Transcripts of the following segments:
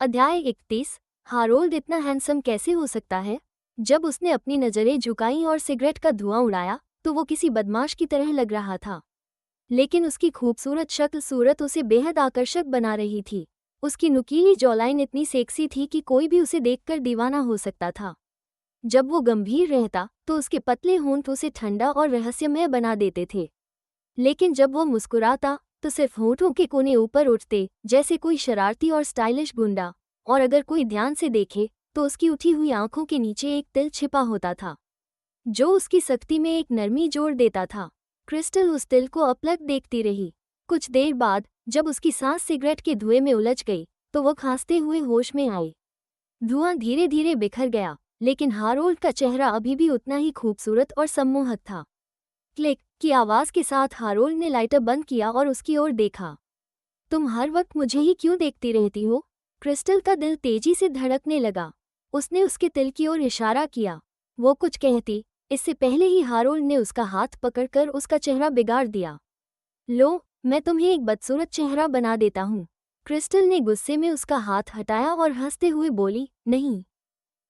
अध्याय 31। हारोल्ड इतना हैंडसम कैसे हो सकता है? जब उसने अपनी नजरें झुकाईं और सिगरेट का धुआं उड़ाया तो वो किसी बदमाश की तरह लग रहा था। लेकिन उसकी खूबसूरत शक्ल सूरत उसे बेहद आकर्षक बना रही थी। उसकी नुकीली जॉलाइन इतनी सेक्सी थी कि कोई भी उसे देखकर दीवाना हो सकता था। जब वो गंभीर रहता तो उसके पतले होंठ उसे ठंडा और रहस्यमय बना देते थे। लेकिन जब वो मुस्कुराता तो सिर्फ होठों के कोने ऊपर उठते, जैसे कोई शरारती और स्टाइलिश गुंडा। और अगर कोई ध्यान से देखे तो उसकी उठी हुई आंखों के नीचे एक तिल छिपा होता था, जो उसकी सख्ती में एक नरमी जोड़ देता था। क्रिस्टल उस तिल को अपलक देखती रही। कुछ देर बाद जब उसकी सांस सिगरेट के धुएं में उलझ गई तो वो खांसते हुए होश में आई। धुआं धीरे धीरे बिखर गया, लेकिन हारोल्ड का चेहरा अभी भी उतना ही खूबसूरत और सम्मोहक था। क्लिक की आवाज के साथ हारोल्ड ने लाइटर बंद किया और उसकी ओर देखा। तुम हर वक्त मुझे ही क्यों देखती रहती हो? क्रिस्टल का दिल तेजी से धड़कने लगा। उसने उसके तिल की ओर इशारा किया। वो कुछ कहती, इससे पहले ही हारोल्ड ने उसका हाथ पकड़कर उसका चेहरा बिगाड़ दिया। लो, मैं तुम्हें एक बदसूरत चेहरा बना देता हूँ। क्रिस्टल ने गुस्से में उसका हाथ हटाया और हंसते हुए बोली, नहीं,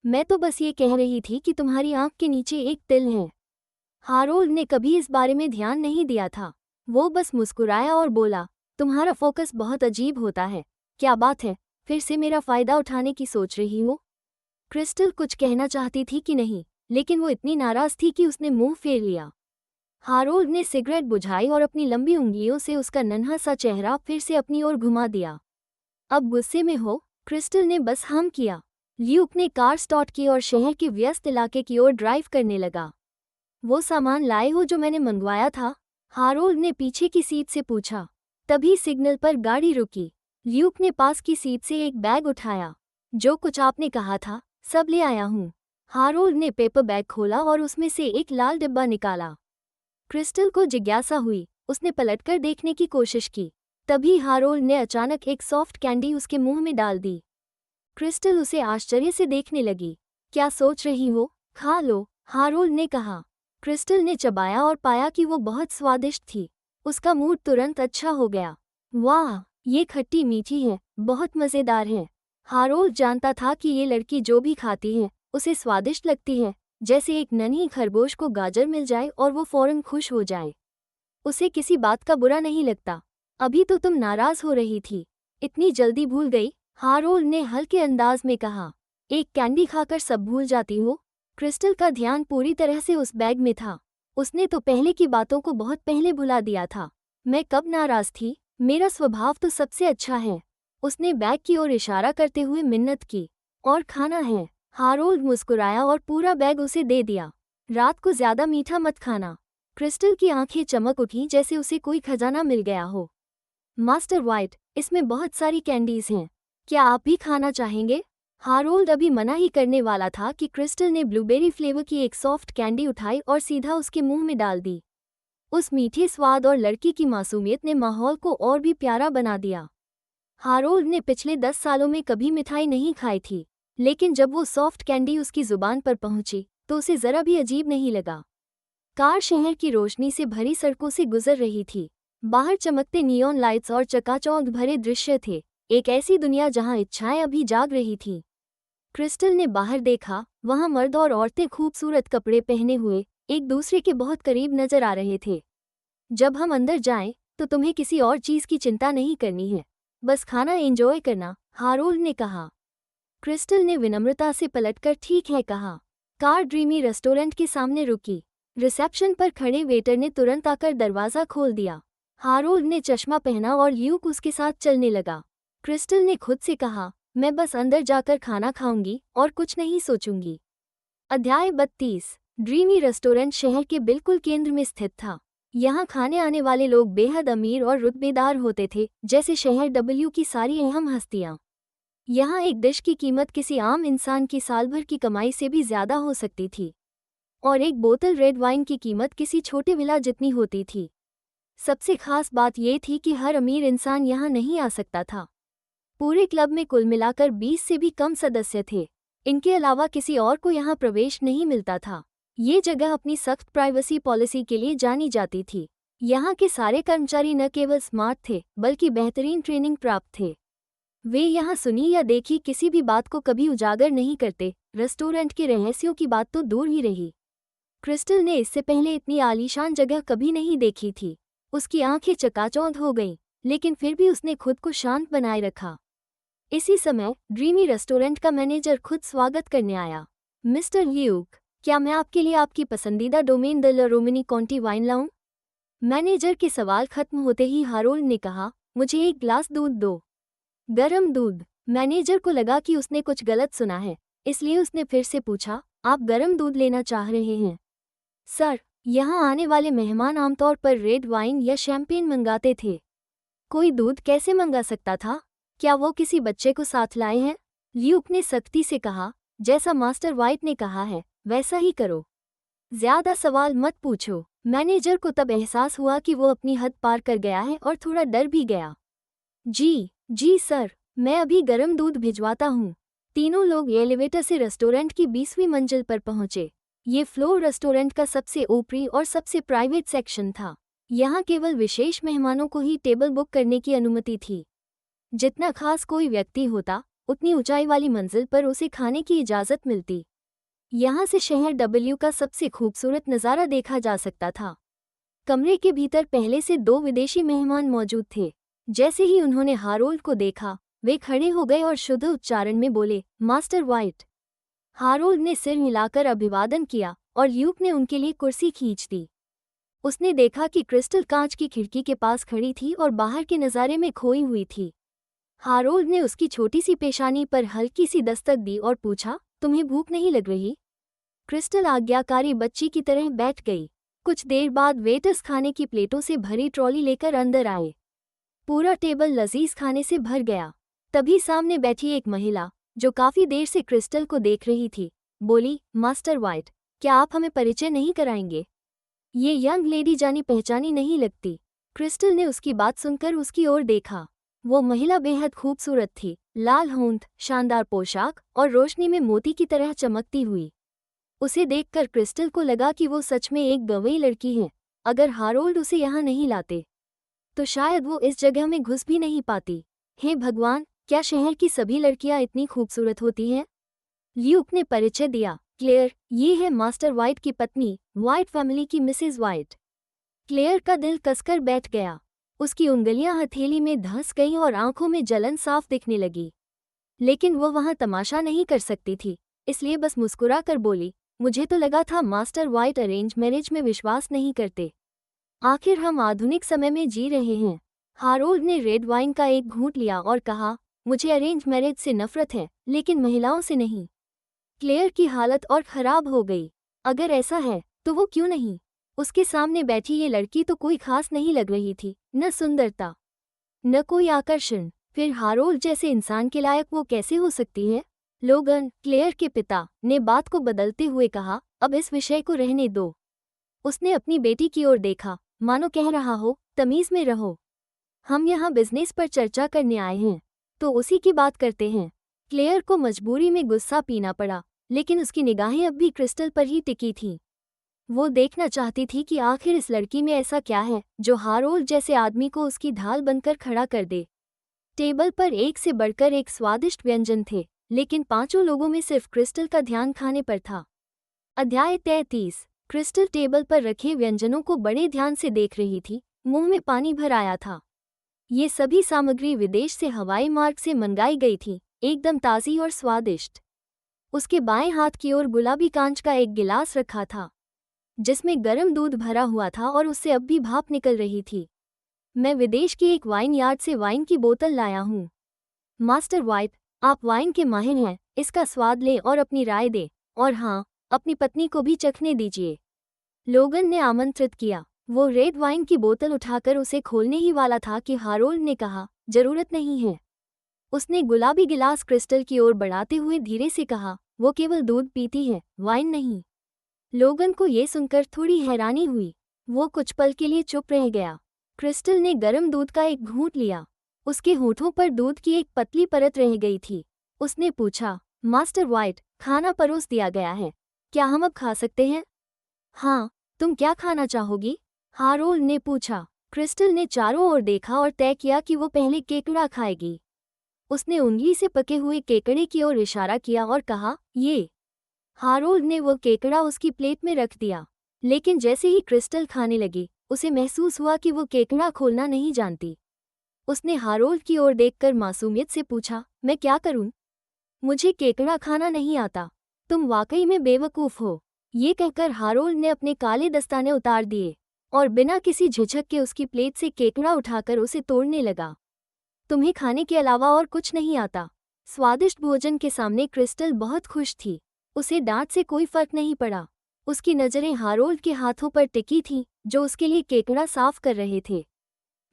मैं तो बस ये कह रही थी कि तुम्हारी आंख के नीचे एक तिल है। हारोल्ड ने कभी इस बारे में ध्यान नहीं दिया था। वो बस मुस्कुराया और बोला, तुम्हारा फोकस बहुत अजीब होता है। क्या बात है, फिर से मेरा फायदा उठाने की सोच रही हो? क्रिस्टल कुछ कहना चाहती थी कि नहीं, लेकिन वो इतनी नाराज थी कि उसने मुंह फेर लिया। हारोल्ड ने सिगरेट बुझाई और अपनी लंबी उंगलियों से उसका नन्हा सा चेहरा फिर से अपनी ओर घुमा दिया। अब गुस्से में हो? क्रिस्टल ने बस हम किया। ल्यूक ने कार स्टार्ट की और शहर के व्यस्त इलाके की ओर ड्राइव करने लगा। वो सामान लाए हो जो मैंने मंगवाया था? हारोल्ड ने पीछे की सीट से पूछा। तभी सिग्नल पर गाड़ी रुकी। ल्यूक ने पास की सीट से एक बैग उठाया। जो कुछ आपने कहा था सब ले आया हूँ। हारोल्ड ने पेपर बैग खोला और उसमें से एक लाल डिब्बा निकाला। क्रिस्टल को जिज्ञासा हुई। उसने पलटकर देखने की कोशिश की। तभी हारोल्ड ने अचानक एक सॉफ्ट कैंडी उसके मुंह में डाल दी। क्रिस्टल उसे आश्चर्य से देखने लगी। क्या सोच रही हो? खा लो, हारोल्ड ने कहा। क्रिस्टल ने चबाया और पाया कि वो बहुत स्वादिष्ट थी। उसका मूड तुरंत अच्छा हो गया। वाह, ये खट्टी मीठी है, बहुत मज़ेदार है। हारोल्ड जानता था कि ये लड़की जो भी खाती है उसे स्वादिष्ट लगती है, जैसे एक नन्ही खरगोश को गाजर मिल जाए और वो फौरन खुश हो जाए। उसे किसी बात का बुरा नहीं लगता। अभी तो तुम नाराज हो रही थी, इतनी जल्दी भूल गई? हारोल्ड ने हल्के अंदाज में कहा। एक कैंडी खाकर सब भूल जाती हो? क्रिस्टल का ध्यान पूरी तरह से उस बैग में था। उसने तो पहले की बातों को बहुत पहले भुला दिया था। मैं कब नाराज थी? मेरा स्वभाव तो सबसे अच्छा है। उसने बैग की ओर इशारा करते हुए मिन्नत की। और खाना है। हारोल्ड मुस्कुराया और पूरा बैग उसे दे दिया। रात को ज्यादा मीठा मत खाना। क्रिस्टल की आंखें चमक उठीं जैसे उसे कोई खजाना मिल गया हो। मास्टर वाइट, इसमें बहुत सारी कैंडीज हैं। क्या आप भी खाना चाहेंगे? हारोल्ड अभी मना ही करने वाला था कि क्रिस्टल ने ब्लूबेरी फ्लेवर की एक सॉफ्ट कैंडी उठाई और सीधा उसके मुंह में डाल दी। उस मीठे स्वाद और लड़की की मासूमियत ने माहौल को और भी प्यारा बना दिया। हारोल्ड ने पिछले 10 सालों में कभी मिठाई नहीं खाई थी, लेकिन जब वो सॉफ्ट कैंडी उसकी जुबान पर पहुंची तो उसे जरा भी अजीब नहीं लगा। कार शहर की रोशनी से भरी सड़कों से गुजर रही थी। बाहर चमकते नियॉन लाइट्स और चकाचौंध भरे दृश्य थे। एक ऐसी दुनिया जहां इच्छाएं अभी जाग रही थीं। क्रिस्टल ने बाहर देखा। वहां मर्द और औरतें खूबसूरत कपड़े पहने हुए एक दूसरे के बहुत करीब नजर आ रहे थे। जब हम अंदर जाएं तो तुम्हें किसी और चीज की चिंता नहीं करनी है, बस खाना एंजॉय करना, हारोल्ड ने कहा। क्रिस्टल ने विनम्रता से पलटकर ठीक है कहा। कार ड्रीमी रेस्टोरेंट के सामने रुकी। रिसेप्शन पर खड़े वेटर ने तुरंत आकर दरवाज़ा खोल दिया। हारोल्ड ने चश्मा पहना और ल्यूक उसके साथ चलने लगा। क्रिस्टल ने खुद से कहा, मैं बस अंदर जाकर खाना खाऊंगी और कुछ नहीं सोचूंगी। अध्याय 32। ड्रीमी रेस्टोरेंट शहर के बिल्कुल केंद्र में स्थित था। यहाँ खाने आने वाले लोग बेहद अमीर और रुतबेदार होते थे, जैसे शहर डब्ल्यू की सारी अहम हस्तियाँ। यहाँ एक डिश की कीमत किसी आम इंसान की साल भर की कमाई से भी ज्यादा हो सकती थी, और एक बोतल रेड वाइन की कीमत किसी छोटे विला जितनी होती थी। सबसे खास बात यह थी कि हर अमीर इंसान यहाँ नहीं आ सकता था। पूरे क्लब में कुल मिलाकर 20 से भी कम सदस्य थे। इनके अलावा किसी और को यहाँ प्रवेश नहीं मिलता था। ये जगह अपनी सख्त प्राइवेसी पॉलिसी के लिए जानी जाती थी। यहाँ के सारे कर्मचारी न केवल स्मार्ट थे, बल्कि बेहतरीन ट्रेनिंग प्राप्त थे। वे यहाँ सुनी या देखी किसी भी बात को कभी उजागर नहीं करते, रेस्टोरेंट के रहस्यों की बात तो दूर ही रही। क्रिस्टल ने इससे पहले इतनी आलीशान जगह कभी नहीं देखी थी। उसकी आंखें चकाचौंध हो गईं, लेकिन फिर भी उसने खुद को शांत बनाए रखा। इसी समय ड्रीमी रेस्टोरेंट का मैनेजर खुद स्वागत करने आया। मिस्टर ल्यूक, क्या मैं आपके लिए आपकी पसंदीदा Domaine de la Romanee Conti wine लाऊं? मैनेजर के सवाल खत्म होते ही हारोल्ड ने कहा, मुझे एक ग्लास दूध दो। गरम दूध। मैनेजर को लगा कि उसने कुछ गलत सुना है, इसलिए उसने फिर से पूछा, आप गरम दूध लेना चाह रहे हैं? सर, यहाँ आने वाले मेहमान आमतौर पर रेड वाइन या शैंपेन मंगाते थे। कोई दूध कैसे मंगा सकता था? क्या वो किसी बच्चे को साथ लाए हैं? ल्यूक ने सख्ती से कहा, जैसा मास्टर वाइट ने कहा है वैसा ही करो। ज्यादा सवाल मत पूछो। मैनेजर को तब एहसास हुआ कि वो अपनी हद पार कर गया है और थोड़ा डर भी गया। जी सर, मैं अभी गरम दूध भिजवाता हूँ। तीनों लोग एलिवेटर से रेस्टोरेंट की 20वीं मंजिल पर पहुंचे। ये फ्लोर रेस्टोरेंट का सबसे ऊपरी और सबसे प्राइवेट सेक्शन था। यहाँ केवल विशेष मेहमानों को ही टेबल बुक करने की अनुमति थी। जितना खास कोई व्यक्ति होता, उतनी ऊंचाई वाली मंजिल पर उसे खाने की इजाज़त मिलती। यहाँ से शहर डब्ल्यू का सबसे खूबसूरत नज़ारा देखा जा सकता था। कमरे के भीतर पहले से 2 विदेशी मेहमान मौजूद थे। जैसे ही उन्होंने हारोल्ड को देखा, वे खड़े हो गए और शुद्ध उच्चारण में बोले, मास्टर वाइट। हारोल्ड ने सिर हिलाकर अभिवादन किया और ल्यूक ने उनके लिए कुर्सी खींच दी। उसने देखा कि क्रिस्टल कांच की खिड़की के पास खड़ी थी और बाहर के नज़ारे में खोई हुई थी। हारोल्ड ने उसकी छोटी सी पेशानी पर हल्की सी दस्तक दी और पूछा, तुम्हें भूख नहीं लग रही? क्रिस्टल आज्ञाकारी बच्ची की तरह बैठ गई। कुछ देर बाद वेटर्स खाने की प्लेटों से भरी ट्रॉली लेकर अंदर आए। पूरा टेबल लजीज खाने से भर गया। तभी सामने बैठी एक महिला, जो काफी देर से क्रिस्टल को देख रही थी, बोली, मास्टर वाइट, क्या आप हमें परिचय नहीं कराएंगे? ये यंग लेडी जानी पहचानी नहीं लगती। क्रिस्टल ने उसकी बात सुनकर उसकी ओर देखा। वो महिला बेहद खूबसूरत थी, लाल होंठ, शानदार पोशाक और रोशनी में मोती की तरह चमकती हुई। उसे देखकर क्रिस्टल को लगा कि वो सच में एक गंवाई लड़की है। अगर हारोल्ड उसे यहाँ नहीं लाते, तो शायद वो इस जगह में घुस भी नहीं पाती। हे भगवान, क्या शहर की सभी लड़कियां इतनी खूबसूरत होती हैं? ल्यूक ने परिचय दिया, क्लेयर, ये है मास्टर वाइट की पत्नी, वाइट फैमिली की मिसेज वाइट। क्लेयर का दिल कसकर बैठ गया। उसकी उंगलियां हथेली में धंस गईं और आंखों में जलन साफ दिखने लगी। लेकिन वो वहां तमाशा नहीं कर सकती थी, इसलिए बस मुस्कुरा कर बोली, मुझे तो लगा था मास्टर वाइट अरेंज मैरिज में विश्वास नहीं करते। आखिर हम आधुनिक समय में जी रहे हैं। हारोल्ड ने रेड वाइन का एक घूंट लिया और कहा, मुझे अरेंज मैरिज से नफरत है, लेकिन महिलाओं से नहीं। क्लेयर की हालत और खराब हो गई। अगर ऐसा है तो वो क्यों नहीं? उसके सामने बैठी ये लड़की तो कोई खास नहीं लग रही थी, न सुंदरता न कोई आकर्षण। फिर हारोल्ड जैसे इंसान के लायक वो कैसे हो सकती है? लोगन, क्लेयर के पिता, ने बात को बदलते हुए कहा, अब इस विषय को रहने दो। उसने अपनी बेटी की ओर देखा, मानो कह रहा हो, तमीज में रहो। हम यहाँ बिजनेस पर चर्चा करने आए हैं, तो उसी की बात करते हैं। क्लेयर को मजबूरी में गुस्सा पीना पड़ा, लेकिन उसकी निगाहें अब भी क्रिस्टल पर ही टिकी थीं। वो देखना चाहती थी कि आखिर इस लड़की में ऐसा क्या है जो हारोल्ड जैसे आदमी को उसकी ढाल बनकर खड़ा कर दे। टेबल पर एक से बढ़कर एक स्वादिष्ट व्यंजन थे, लेकिन 5 लोगों में सिर्फ क्रिस्टल का ध्यान खाने पर था। अध्याय 33। क्रिस्टल टेबल पर रखे व्यंजनों को बड़े ध्यान से देख रही थी, मुंह में पानी भर आया था। ये सभी सामग्री विदेश से हवाई मार्ग से मंगाई गई थी, एकदम ताज़ी और स्वादिष्ट। उसके बाएं हाथ की ओर गुलाबी कांच का एक गिलास रखा था, जिसमें गर्म दूध भरा हुआ था और उससे अब भी भाप निकल रही थी। मैं विदेश की एक वाइन यार्ड से वाइन की बोतल लाया हूँ। मास्टर वाइट, आप वाइन के माहिर हैं, इसका स्वाद लें और अपनी राय दें, और हाँ, अपनी पत्नी को भी चखने दीजिए। लोगन ने आमंत्रित किया। वो रेड वाइन की बोतल उठाकर उसे खोलने ही वाला था कि हारोल्ड ने कहा, जरूरत नहीं है। उसने गुलाबी गिलास क्रिस्टल की ओर बढ़ाते हुए धीरे से कहा, वो केवल दूध पीती है, वाइन नहीं। लोगन को ये सुनकर थोड़ी हैरानी हुई। वो कुछ पल के लिए चुप रह गया। क्रिस्टल ने गर्म दूध का एक घूंट लिया। उसके होठों पर दूध की एक पतली परत रह गई थी। उसने पूछा, मास्टर वाइट, खाना परोस दिया गया है, क्या हम अब खा सकते हैं? हाँ, तुम क्या खाना चाहोगी? हारोल्ड ने पूछा। क्रिस्टल ने चारों ओर देखा और तय किया कि वो पहले केकड़ा खाएगी। उसने उंगली से पके हुए केकड़े की ओर इशारा किया और कहा, ये। हारोल्ड ने वो केकड़ा उसकी प्लेट में रख दिया, लेकिन जैसे ही क्रिस्टल खाने लगी उसे महसूस हुआ कि वो केकड़ा खोलना नहीं जानती। उसने हारोल्ड की ओर देखकर मासूमियत से पूछा, मैं क्या करूं? मुझे केकड़ा खाना नहीं आता। तुम वाकई में बेवकूफ़ हो। ये कहकर हारोल्ड ने अपने काले दस्ताने उतार दिए और बिना किसी झिझक के उसकी प्लेट से केकड़ा उठाकर उसे तोड़ने लगा। तुम्हें खाने के अलावा और कुछ नहीं आता। स्वादिष्ट भोजन के सामने क्रिस्टल बहुत खुश थी। उसे डांट से कोई फर्क नहीं पड़ा। उसकी नज़रें हारोल्ड के हाथों पर टिकी थीं, जो उसके लिए केकड़ा साफ कर रहे थे।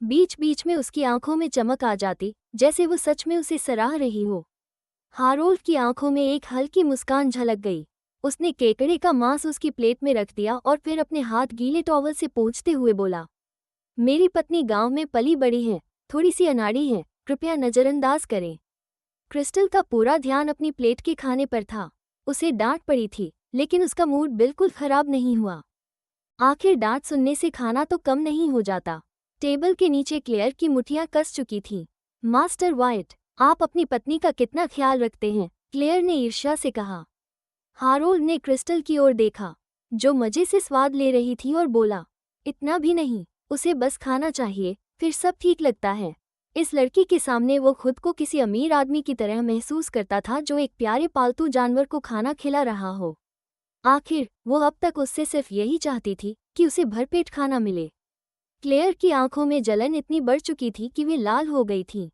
बीच बीच में उसकी आंखों में चमक आ जाती, जैसे वो सच में उसे सराह रही हो। हारोल्ड की आंखों में एक हल्की मुस्कान झलक गई। उसने केकड़े का मांस उसकी प्लेट में रख दिया और फिर अपने हाथ गीले टॉवल से पोंछते हुए बोला, मेरी पत्नी गांव में पली बड़ी है, थोड़ी सी अनाड़ी है, कृपया नज़रअंदाज करें। क्रिस्टल का पूरा ध्यान अपनी प्लेट के खाने पर था। उसे डांट पड़ी थी, लेकिन उसका मूड बिल्कुल खराब नहीं हुआ। आखिर डांट सुनने से खाना तो कम नहीं हो जाता। टेबल के नीचे क्लेयर की मुठ्ठियां कस चुकी थीं। मास्टर वाइट, आप अपनी पत्नी का कितना ख्याल रखते हैं, क्लेयर ने ईर्ष्या से कहा। हारोल्ड ने क्रिस्टल की ओर देखा, जो मजे से स्वाद ले रही थी, और बोला, इतना भी नहीं, उसे बस खाना चाहिए, फिर सब ठीक लगता है। इस लड़की के सामने वो खुद को किसी अमीर आदमी की तरह महसूस करता था जो एक प्यारे पालतू जानवर को खाना खिला रहा हो। आखिर वो अब तक उससे सिर्फ यही चाहती थी कि उसे भरपेट खाना मिले। क्लेयर की आंखों में जलन इतनी बढ़ चुकी थी कि वे लाल हो गई थीं।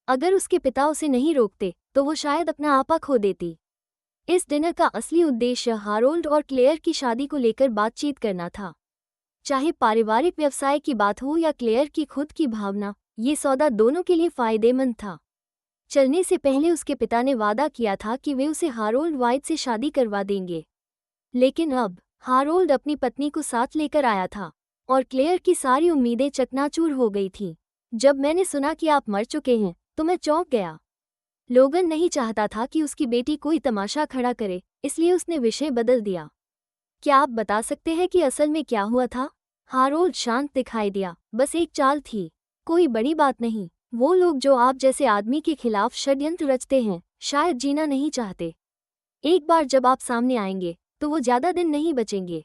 अगर उसके पिता उसे नहीं रोकते तो वो शायद अपना आपा खो देती। इस डिनर का असली उद्देश्य हारोल्ड और क्लेयर की शादी को लेकर बातचीत करना था। चाहे पारिवारिक व्यवसाय की बात हो या क्लेयर की खुद की भावना, ये सौदा दोनों के लिए फायदेमंद था। चलने से पहले उसके पिता ने वादा किया था कि वे उसे हारोल्ड वाइट से शादी करवा देंगे। लेकिन अब हारोल्ड अपनी पत्नी को साथ लेकर आया था और क्लेयर की सारी उम्मीदें चकनाचूर हो गई थीं। जब मैंने सुना कि आप मर चुके हैं तो मैं चौंक गया। लोगन नहीं चाहता था कि उसकी बेटी कोई तमाशा खड़ा करे, इसलिए उसने विषय बदल दिया। क्या आप बता सकते हैं कि असल में क्या हुआ था? हारोल्ड शांत दिखाई दिया। बस एक चाल थी, कोई बड़ी बात नहीं। वो लोग जो आप जैसे आदमी के खिलाफ षड्यंत्र रचते हैं, शायद जीना नहीं चाहते। एक बार जब आप सामने आएंगे तो वो ज्यादा दिन नहीं बचेंगे।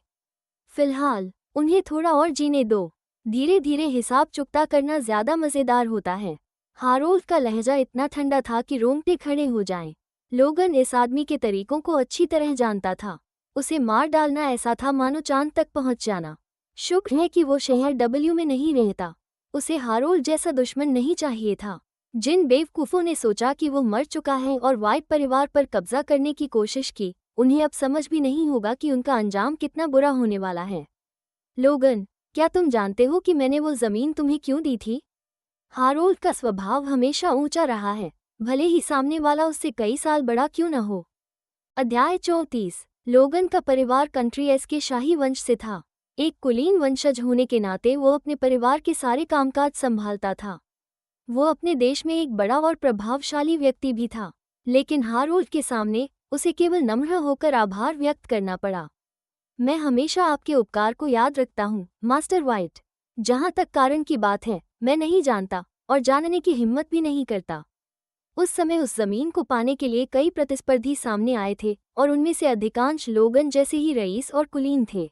फिलहाल उन्हें थोड़ा और जीने दो। धीरे धीरे हिसाब चुकता करना ज्यादा मजेदार होता है। हारोल्ड का लहजा इतना ठंडा था कि रोंगटे खड़े हो जाएं। लोगन इस आदमी के तरीकों को अच्छी तरह जानता था। उसे मार डालना ऐसा था मानो चांद तक पहुंच जाना। शुक्र है कि वो शहर डब्ल्यू में नहीं रहता। उसे हारोल्ड जैसा दुश्मन नहीं चाहिए था। जिन बेवकूफ़ों ने सोचा कि वो मर चुका है और वाइट परिवार पर कब्जा करने की कोशिश की, उन्हें अब समझ भी नहीं होगा कि उनका अंजाम कितना बुरा होने वाला है। लोगन, क्या तुम जानते हो कि मैंने वो ज़मीन तुम्हें क्यों दी थी? हारोल्ड का स्वभाव हमेशा ऊंचा रहा है, भले ही सामने वाला उससे कई साल बड़ा क्यों न हो। अध्याय 34। लोगन का परिवार कंट्री एस के शाही वंश से था। एक कुलीन वंशज होने के नाते वो अपने परिवार के सारे कामकाज संभालता था। वो अपने देश में एक बड़ा और प्रभावशाली व्यक्ति भी था, लेकिन हारोल्ड के सामने उसे केवल नम्र होकर आभार व्यक्त करना पड़ा। मैं हमेशा आपके उपकार को याद रखता हूँ, मास्टर वाइट। जहाँ तक कारण की बात है, मैं नहीं जानता और जानने की हिम्मत भी नहीं करता। उस समय उस जमीन को पाने के लिए कई प्रतिस्पर्धी सामने आए थे और उनमें से अधिकांश लोगन जैसे ही रईस और कुलीन थे।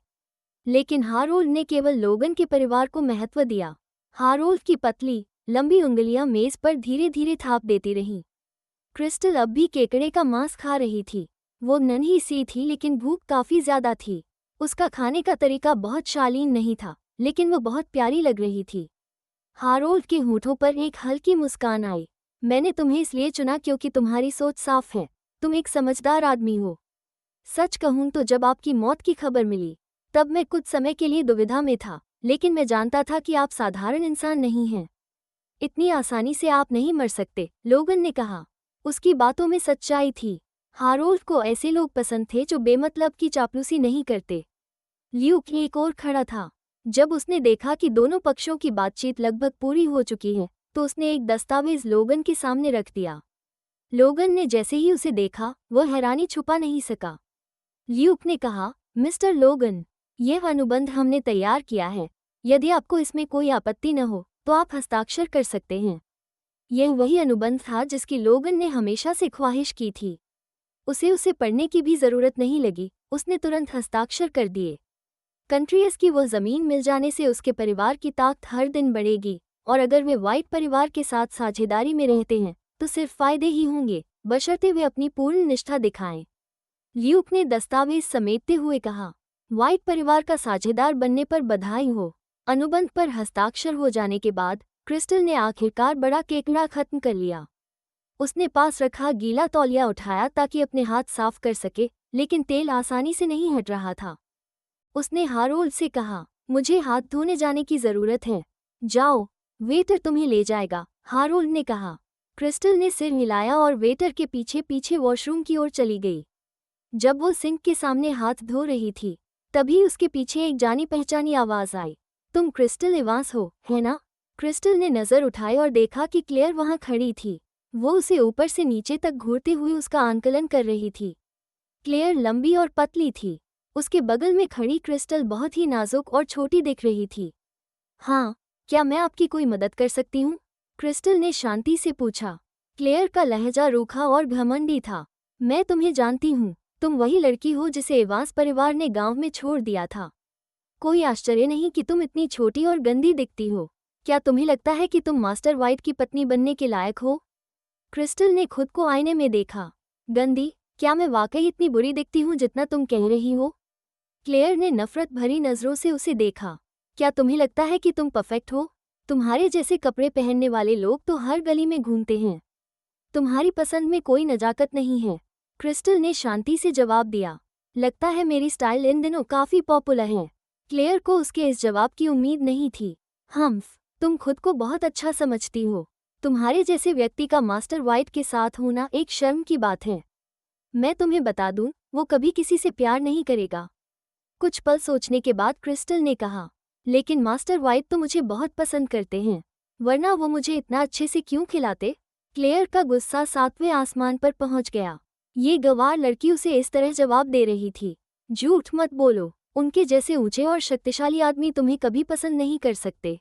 लेकिन हारोल्ड ने केवल लोगन के परिवार को महत्व दिया। हारोल्ड की पतली लंबी उंगलियां मेज पर धीरे धीरे थाप देती रहीं। क्रिस्टल अब भी केकड़े का मांस खा रही थी। वो नन्ही सी थी लेकिन भूख काफी ज्यादा थी। उसका खाने का तरीका बहुत शालीन नहीं था, लेकिन वो बहुत प्यारी लग रही थी। हारोल्ड के होठों पर एक हल्की मुस्कान आई। मैंने तुम्हें इसलिए चुना क्योंकि तुम्हारी सोच साफ है। तुम एक समझदार आदमी हो। सच कहूं तो जब आपकी मौत की खबर मिली तब मैं कुछ समय के लिए दुविधा में था, लेकिन मैं जानता था कि आप साधारण इंसान नहीं हैं। इतनी आसानी से आप नहीं मर सकते, लोगन ने कहा। उसकी बातों में सच्चाई थी। हारोल्ड को ऐसे लोग पसंद थे जो बेमतलब की चापलूसी नहीं करते। ल्यूक एक और खड़ा था। जब उसने देखा कि दोनों पक्षों की बातचीत लगभग पूरी हो चुकी है तो उसने एक दस्तावेज लोगन के सामने रख दिया। लोगन ने जैसे ही उसे देखा, वह हैरानी छुपा नहीं सका। ल्यूक ने कहा, मिस्टर लोगन, यह अनुबंध हमने तैयार किया है। यदि आपको इसमें कोई आपत्ति न हो तो आप हस्ताक्षर कर सकते हैं। यह वही अनुबंध था जिसकी लोगन ने हमेशा से ख्वाहिश की थी। उसे पढ़ने की भी जरूरत नहीं लगी, उसने तुरंत हस्ताक्षर कर दिए। कंट्रीज की वह जमीन मिल जाने से उसके परिवार की ताकत हर दिन बढ़ेगी, और अगर वे व्हाइट परिवार के साथ साझेदारी में रहते हैं तो सिर्फ फायदे ही होंगे, बशर्ते वे अपनी पूर्ण निष्ठा दिखाएं। ल्यूक ने दस्तावेज समेटते हुए कहा, व्हाइट परिवार का साझेदार बनने पर बधाई हो। अनुबंध पर हस्ताक्षर हो जाने के बाद क्रिस्टल ने आखिरकार बड़ा केकड़ा खत्म कर लिया। उसने पास रखा गीला तौलिया उठाया ताकि अपने हाथ साफ कर सके, लेकिन तेल आसानी से नहीं हट रहा था। उसने हारोल्ड से कहा, मुझे हाथ धोने जाने की जरूरत है। जाओ, वेटर तुम्हें ले जाएगा, हारोल्ड ने कहा। क्रिस्टल ने सिर हिलाया और वेटर के पीछे पीछे वॉशरूम की ओर चली गई। जब वो सिंक के सामने हाथ धो रही थी, तभी उसके पीछे एक जानी पहचानी आवाज आई, तुम क्रिस्टल इवांस हो, है ना? क्रिस्टल ने नजर उठाई और देखा कि क्लेयर वहां खड़ी थी। वो उसे ऊपर से नीचे तक घूरते हुए उसका आंकलन कर रही थी। क्लेयर लंबी और पतली थी। उसके बगल में खड़ी क्रिस्टल बहुत ही नाजुक और छोटी दिख रही थी। हाँ, क्या मैं आपकी कोई मदद कर सकती हूँ? क्रिस्टल ने शांति से पूछा। क्लेयर का लहजा रूखा और घमंडी था। मैं तुम्हें जानती हूँ, तुम वही लड़की हो जिसे इवांस परिवार ने गांव में छोड़ दिया था। कोई आश्चर्य नहीं कि तुम इतनी छोटी और गंदी दिखती हो। क्या तुम्हें लगता है कि तुम मास्टर व्हाइट की पत्नी बनने के लायक हो? क्रिस्टल ने खुद को आईने में देखा। गंदी? क्या मैं वाकई इतनी बुरी दिखती हूँ जितना तुम कह रही हो? क्लेयर ने नफरत भरी नजरों से उसे देखा। क्या तुम्हें लगता है कि तुम परफेक्ट हो? तुम्हारे जैसे कपड़े पहनने वाले लोग तो हर गली में घूमते हैं। तुम्हारी पसंद में कोई नजाकत नहीं है। क्रिस्टल ने शांति से जवाब दिया। लगता है मेरी स्टाइल इन दिनों काफी पॉपुलर है। क्लेयर को उसके इस जवाब की उम्मीद नहीं थी। हम्फ, तुम खुद को बहुत अच्छा समझती हो। तुम्हारे जैसे व्यक्ति का मास्टर व्हाइट के साथ होना एक शर्म की बात है। मैं तुम्हें बता दूं, वो कभी किसी से प्यार नहीं करेगा। कुछ पल सोचने के बाद क्रिस्टल ने कहा, लेकिन मास्टर व्हाइट तो मुझे बहुत पसंद करते हैं, वरना वो मुझे इतना अच्छे से क्यों खिलाते? क्लेयर का गुस्सा 7वें आसमान पर पहुंच गया। ये गंवार लड़की उसे इस तरह जवाब दे रही थी। झूठ मत बोलो, उनके जैसे ऊंचे और शक्तिशाली आदमी तुम्हें कभी पसंद नहीं कर सकते।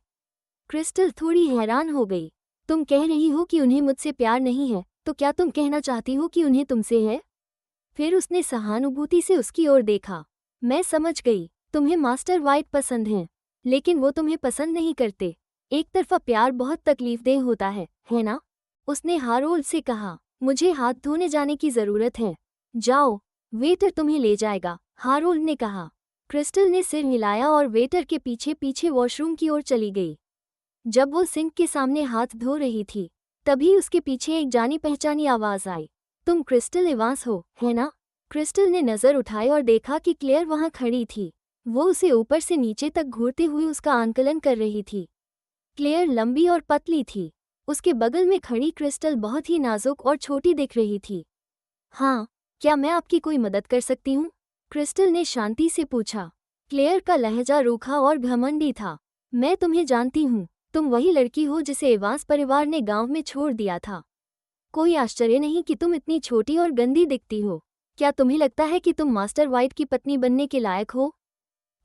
क्रिस्टल थोड़ी हैरान हो गई। तुम कह रही हो कि उन्हें मुझसे प्यार नहीं है, तो क्या तुम कहना चाहती हो कि उन्हें तुमसे है? फिर उसने सहानुभूति से उसकी ओर देखा। मैं समझ गई, तुम्हें मास्टर व्हाइट पसंद हैं, लेकिन वो तुम्हें पसंद नहीं करते। एक तरफा प्यार बहुत तकलीफदेह होता है ना? उसने हारोल्ड से कहा, मुझे हाथ धोने जाने की जरूरत है। जाओ, वेटर तुम्हें ले जाएगा, हारोल्ड ने कहा। क्रिस्टल ने सिर हिलाया और वेटर के पीछे पीछे वॉशरूम की ओर चली गई। जब वो सिंक के सामने हाथ धो रही थी, तभी उसके पीछे एक जानी पहचानी आवाज आई, तुम क्रिस्टल इवांस हो, है ना? क्रिस्टल ने नजर उठाई और देखा कि क्लेयर वहां खड़ी थी। वो उसे ऊपर से नीचे तक घूरते हुए उसका आंकलन कर रही थी। क्लेयर लंबी और पतली थी। उसके बगल में खड़ी क्रिस्टल बहुत ही नाजुक और छोटी दिख रही थी। हाँ, क्या मैं आपकी कोई मदद कर सकती हूँ? क्रिस्टल ने शांति से पूछा। क्लेयर का लहजा रूखा और घमंडी था। मैं तुम्हें जानती हूँ, तुम वही लड़की हो जिसे इवांस परिवार ने गांव में छोड़ दिया था। कोई आश्चर्य नहीं कि तुम इतनी छोटी और गंदी दिखती हो। क्या तुम्हें लगता है कि तुम मास्टर व्हाइट की पत्नी बनने के लायक हो?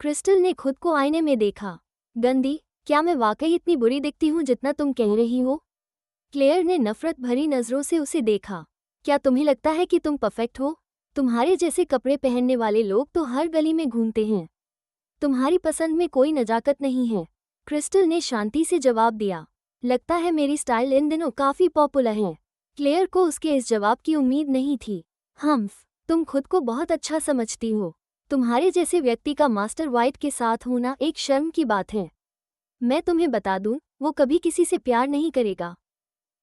क्रिस्टल ने खुद को आईने में देखा। गंदी? क्या मैं वाकई इतनी बुरी दिखती हूँ जितना तुम कह रही हो? क्लेयर ने नफरत भरी नजरों से उसे देखा। क्या तुम्हें लगता है कि तुम परफेक्ट हो? तुम्हारे जैसे कपड़े पहनने वाले लोग तो हर गली में घूमते हैं। तुम्हारी पसंद में कोई नजाकत नहीं है। क्रिस्टल ने शांति से जवाब दिया। लगता है मेरी स्टाइल इन दिनों काफी पॉपुलर है। क्लेयर को उसके इस जवाब की उम्मीद नहीं थी। हम्फ, तुम खुद को बहुत अच्छा समझती हो। तुम्हारे जैसे व्यक्ति का मास्टर व्हाइट के साथ होना एक शर्म की बात है। मैं तुम्हें बता दूं, वो कभी किसी से प्यार नहीं करेगा।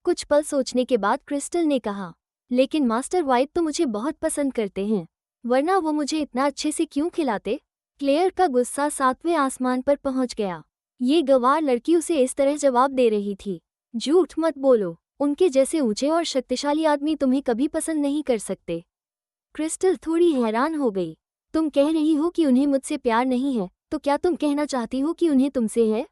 कुछ पल सोचने के बाद क्रिस्टल ने कहा, लेकिन मास्टर व्हाइट तो मुझे बहुत पसंद करते हैं, वरना वो मुझे इतना अच्छे से क्यों खिलाते? क्लेयर का गुस्सा 7वें आसमान पर पहुंच गया। ये गंवार लड़की उसे इस तरह जवाब दे रही थी। झूठ मत बोलो, उनके जैसे ऊंचे और शक्तिशाली आदमी तुम्हें कभी पसंद नहीं कर सकते। क्रिस्टल थोड़ी हैरान हो गई। तुम कह रही हो कि उन्हें मुझसे प्यार नहीं है, तो क्या तुम कहना चाहती हो कि उन्हें तुमसे है?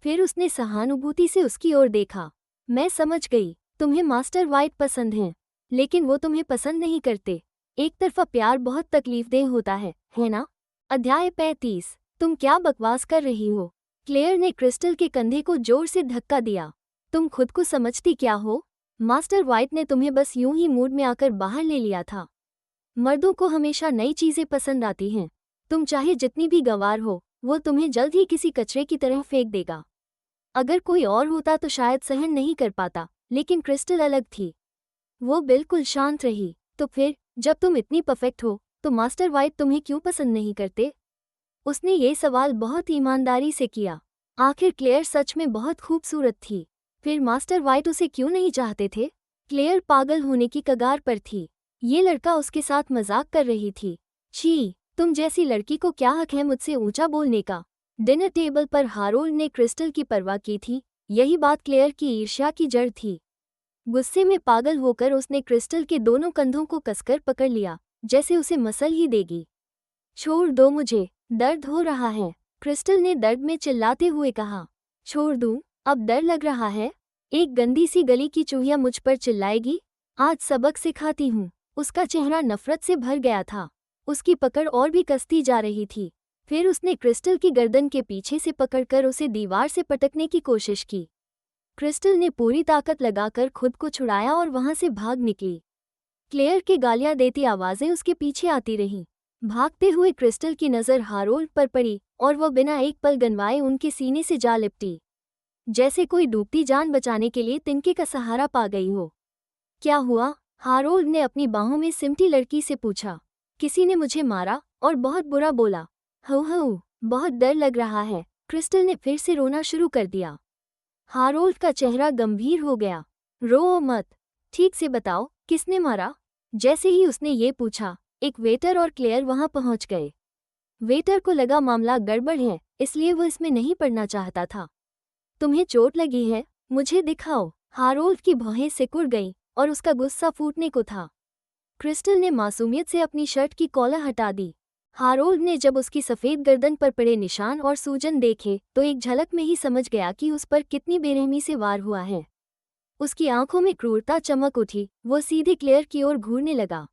फिर उसने सहानुभूति से उसकी ओर देखा। मैं समझ गई, तुम्हें मास्टर व्हाइट पसंद हैं, लेकिन वो तुम्हें पसंद नहीं करते। एक तरफा प्यार बहुत तकलीफदेह होता है ना? अध्याय 35। तुम क्या बकवास कर रही हो? क्लेयर ने क्रिस्टल के कंधे को जोर से धक्का दिया। तुम खुद को समझती क्या हो? मास्टर व्हाइट ने तुम्हें बस यूं ही मूड में आकर बाहर ले लिया था। मर्दों को हमेशा नई चीजें पसंद आती हैं। तुम चाहे जितनी भी गंवार हो, वो तुम्हें जल्द ही किसी कचरे की तरह फेंक देगा। अगर कोई और होता तो शायद सहन नहीं कर पाता, लेकिन क्रिस्टल अलग थी। वो बिल्कुल शांत रही। तो फिर जब तुम इतनी परफेक्ट हो तो मास्टर व्हाइट तुम्हें क्यों पसंद नहीं करते? उसने ये सवाल बहुत ईमानदारी से किया। आखिर क्लेयर सच में बहुत खूबसूरत थी। फिर मास्टर व्हाइट उसे क्यों नहीं चाहते थे? क्लेयर पागल होने की कगार पर थी। ये लड़का उसके साथ मजाक कर रही थी। छी, तुम जैसी लड़की को क्या हक है मुझसे ऊंचा बोलने का? डिनर टेबल पर हारोल्ड ने क्रिस्टल की परवाह की थी। यही बात क्लेयर की ईर्ष्या की जड़ थी। गुस्से में पागल होकर उसने क्रिस्टल के दोनों कंधों को कसकर पकड़ लिया, जैसे उसे मसल ही देगी। छोड़ दो मुझे, दर्द हो रहा है, क्रिस्टल ने दर्द में चिल्लाते हुए कहा। छोड़ दूं? अब डर लग रहा है? एक गंदी सी गली की चूहिया मुझ पर चिल्लाएगी? आज सबक सिखाती हूँ। उसका चेहरा नफरत से भर गया था। उसकी पकड़ और भी कसती जा रही थी। फिर उसने क्रिस्टल की गर्दन के पीछे से पकड़कर उसे दीवार से पटकने की कोशिश की। क्रिस्टल ने पूरी ताकत लगाकर खुद को छुड़ाया और वहां से भाग निकली। क्लेयर की गालियां देती आवाजें उसके पीछे आती रहीं। भागते हुए क्रिस्टल की नज़र हारोल्ड पर पड़ी और वह बिना एक पल गनवाए उनके सीने से जा लिपटी, जैसे कोई डूबती जान बचाने के लिए तिनके का सहारा पा गई हो। क्या हुआ? हारोल्ड ने अपनी बाहों में सिमटी लड़की से पूछा। किसी ने मुझे मारा और बहुत बुरा बोला। हऊ, बहुत डर लग रहा है। क्रिस्टल ने फिर से रोना शुरू कर दिया। हारोल्ड का चेहरा गंभीर हो गया। रो मत, ठीक से बताओ, किसने मारा? जैसे ही उसने ये पूछा, एक वेटर और क्लेयर वहां पहुंच गए। वेटर को लगा मामला गड़बड़ है, इसलिए वो इसमें नहीं पड़ना चाहता था। तुम्हें चोट लगी है? मुझे दिखाओ। हारोल्ड की भौहें सिकुड़ गईं और उसका गुस्सा फूटने को था। क्रिस्टल ने मासूमियत से अपनी शर्ट की कॉलर हटा दी। हारोल्ड ने जब उसकी सफ़ेद गर्दन पर पड़े निशान और सूजन देखे तो एक झलक में ही समझ गया कि उस पर कितनी बेरहमी से वार हुआ है। उसकी आंखों में क्रूरता चमक उठी। वो सीधे क्लेयर की ओर घूरने लगा।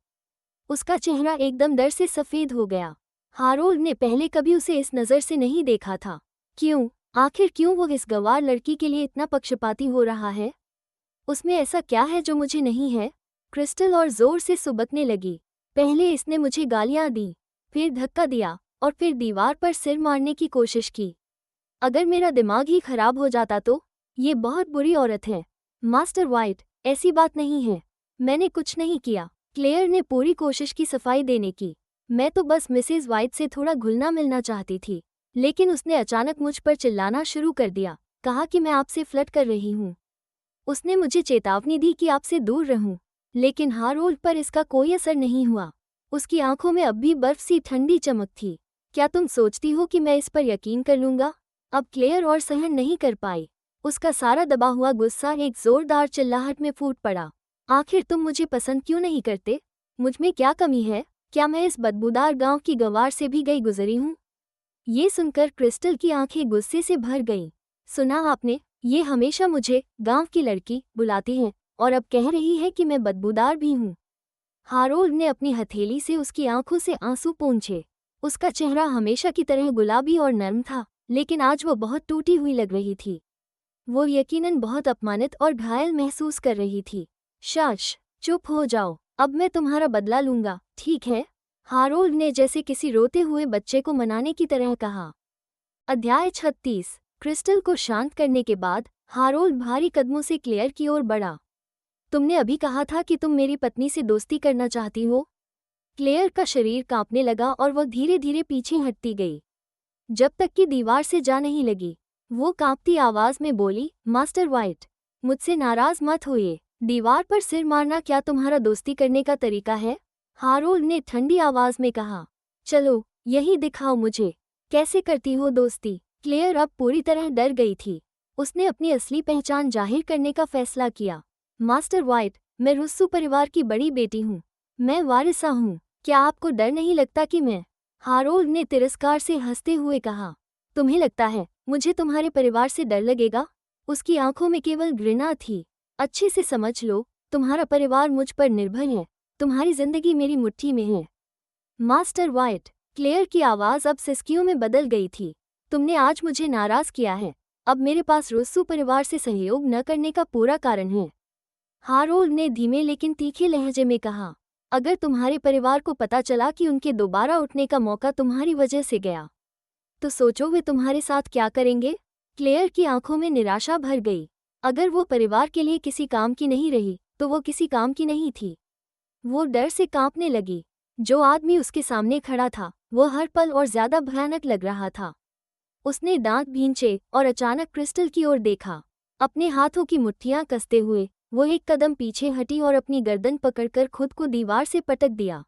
उसका चेहरा एकदम डर से सफ़ेद हो गया। हारोल्ड ने पहले कभी उसे इस नज़र से नहीं देखा था। क्यों? आखिर क्यों वो इस गंवार लड़की के लिए इतना पक्षपाती हो रहा है? उसमें ऐसा क्या है जो मुझे नहीं है? क्रिस्टल और जोर से सुबकने लगी। पहले इसने मुझे गालियां दी, फिर धक्का दिया और फिर दीवार पर सिर मारने की कोशिश की। अगर मेरा दिमाग ही खराब हो जाता तो? ये बहुत बुरी औरत है। मास्टर व्हाइट, ऐसी बात नहीं है। मैंने कुछ नहीं किया। क्लेयर ने पूरी कोशिश की सफाई देने की। मैं तो बस मिसेज व्हाइट से थोड़ा घुलना मिलना चाहती थी, लेकिन उसने अचानक मुझ पर चिल्लाना शुरू कर दिया। कहा कि मैं आपसे फ्लर्ट कर रही हूँ। उसने मुझे चेतावनी दी कि आपसे दूर रहूं, लेकिन हारोल्ड पर इसका कोई असर नहीं हुआ। उसकी आंखों में अब भी बर्फ सी ठंडी चमक थी। क्या तुम सोचती हो कि मैं इस पर यकीन कर लूंगा? अब क्लेयर और सहन नहीं कर पाई। उसका सारा दबा हुआ गुस्सा एक जोरदार चिल्लाहट में फूट पड़ा। आखिर तुम मुझे पसंद क्यों नहीं करते? मुझमें क्या कमी है? क्या मैं इस बदबूदार गांव की गंवार से भी गई गुजरी हूँ? ये सुनकर क्रिस्टल की आंखें गुस्से से भर गईं। सुना आपने? ये हमेशा मुझे गांव की लड़की बुलाती है और अब कह रही है कि मैं बदबूदार भी हूँ। हारोल्ड ने अपनी हथेली से उसकी आंखों से आंसू पोंछे। उसका चेहरा हमेशा की तरह गुलाबी और नर्म था, लेकिन आज वो बहुत टूटी हुई लग रही थी। वो यकीनन बहुत अपमानित और घायल महसूस कर रही थी। शाश, चुप हो जाओ, अब मैं तुम्हारा बदला लूंगा, ठीक है? हारोल्ड ने जैसे किसी रोते हुए बच्चे को मनाने की तरह कहा। अध्याय 36। क्रिस्टल को शांत करने के बाद हारोल्ड भारी कदमों से क्लेयर की ओर बढ़ा। तुमने अभी कहा था कि तुम मेरी पत्नी से दोस्ती करना चाहती हो। क्लेयर का शरीर कांपने लगा और वह धीरे धीरे पीछे हटती गई, जब तक कि दीवार से जा नहीं लगी। वो कांपती आवाज में बोली, मास्टर व्हाइट, मुझसे नाराज मत होइए। दीवार पर सिर मारना क्या तुम्हारा दोस्ती करने का तरीका है? हारोल्ड ने ठंडी आवाज में कहा। चलो, यही दिखाओ मुझे, कैसे करती हो दोस्ती। क्लेयर अब पूरी तरह डर गई थी। उसने अपनी असली पहचान जाहिर करने का फैसला किया। मास्टर व्हाइट, मैं रुस्सू परिवार की बड़ी बेटी हूँ। मैं वारिसा हूँ। क्या आपको डर नहीं लगता कि मैं? हारोल्ड ने तिरस्कार से हंसते हुए कहा। तुम्हें लगता है मुझे तुम्हारे परिवार से डर लगेगा? उसकी आंखों में केवल घृणा थी। अच्छे से समझ लो, तुम्हारा परिवार मुझ पर निर्भर है। तुम्हारी जिंदगी मेरी मुट्ठी में है। मास्टर व्हाइट, क्लेयर की आवाज अब सिसकियों में बदल गई थी। तुमने आज मुझे नाराज किया है। अब मेरे पास रुस्सू परिवार से सहयोग न करने का पूरा कारण है। हारोल्ड ने धीमे लेकिन तीखे लहजे में कहा, अगर तुम्हारे परिवार को पता चला कि उनके दोबारा उठने का मौका तुम्हारी वजह से गया, तो सोचो वे तुम्हारे साथ क्या करेंगे। क्लेयर की आंखों में निराशा भर गई। अगर वो परिवार के लिए किसी काम की नहीं रही तो वो किसी काम की नहीं थी। वो डर से कांपने लगी। जो आदमी उसके सामने खड़ा था वो हर पल और ज्यादा भयानक लग रहा था। उसने दांत भींचे और अचानक क्रिस्टल की ओर देखा। अपने हाथों की मुट्ठियां कसते हुए वो एक कदम पीछे हटी और अपनी गर्दन पकड़कर खुद को दीवार से पटक दिया।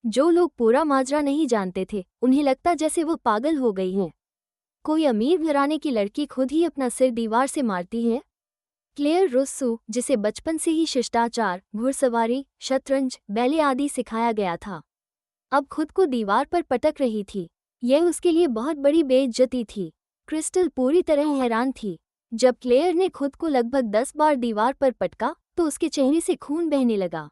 जो लोग पूरा माजरा नहीं जानते थे उन्हें लगता जैसे वो पागल हो गई हैं। कोई अमीर घराने की लड़की खुद ही अपना सिर दीवार से मारती है। क्लेयर रुस्सू, जिसे बचपन से ही शिष्टाचार, घुड़सवारी, शतरंज, बैले आदि सिखाया गया था, अब खुद को दीवार पर पटक रही थी। यह उसके लिए बहुत बड़ी बेइज्जती थी। क्रिस्टल पूरी तरह हैरान थी। जब क्लेयर ने खुद को लगभग 10 बार दीवार पर पटका तो उसके चेहरे से खून बहने लगा।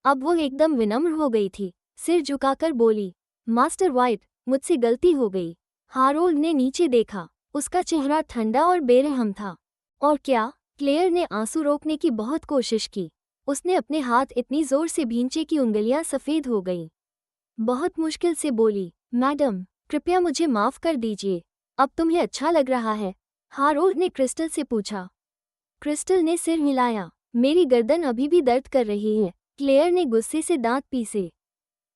अब वो एकदम विनम्र हो गई थी। सिर झुकाकर बोली, मास्टर वाइट, मुझसे गलती हो गई। हारोल्ड ने नीचे देखा। उसका चेहरा ठंडा और बेरहम था। और क्या? क्लेयर ने आंसू रोकने की बहुत कोशिश की। उसने अपने हाथ इतनी जोर से भींचे कि उंगलियां सफ़ेद हो गईं। बहुत मुश्किल से बोली, मैडम, कृपया मुझे माफ़ कर दीजिए। अब तुम्हें अच्छा लग रहा है? हारोल्ड ने क्रिस्टल से पूछा। क्रिस्टल ने सिर हिलाया। मेरी गर्दन अभी भी दर्द कर रही है। क्लेयर ने गुस्से से दांत पीसे।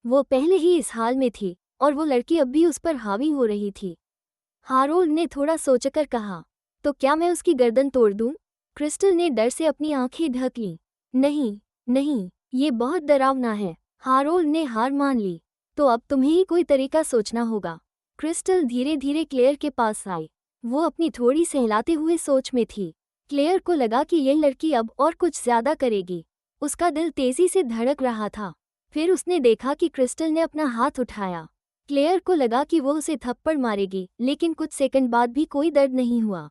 वो पहले ही इस हाल में थी और वो लड़की अब भी उस पर हावी हो रही थी। हारोल्ड ने थोड़ा सोचकर कहा, तो क्या मैं उसकी गर्दन तोड़ दूं? क्रिस्टल ने डर से अपनी आंखें ढक लीं। नहीं, नहीं, ये बहुत डरावना है। हारोल्ड ने हार मान ली। तो अब तुम्हें ही कोई तरीका सोचना होगा। क्रिस्टल धीरे धीरे क्लेयर के पास आई। वो अपनी थोड़ी सहलाते हुए सोच में थी। क्लेयर को लगा कि यह लड़की अब और कुछ ज्यादा करेगी। उसका दिल तेजी से धड़क रहा था। फिर उसने देखा कि क्रिस्टल ने अपना हाथ उठाया। क्लेयर को लगा कि वो उसे थप्पड़ मारेगी, लेकिन कुछ सेकंड बाद भी कोई दर्द नहीं हुआ।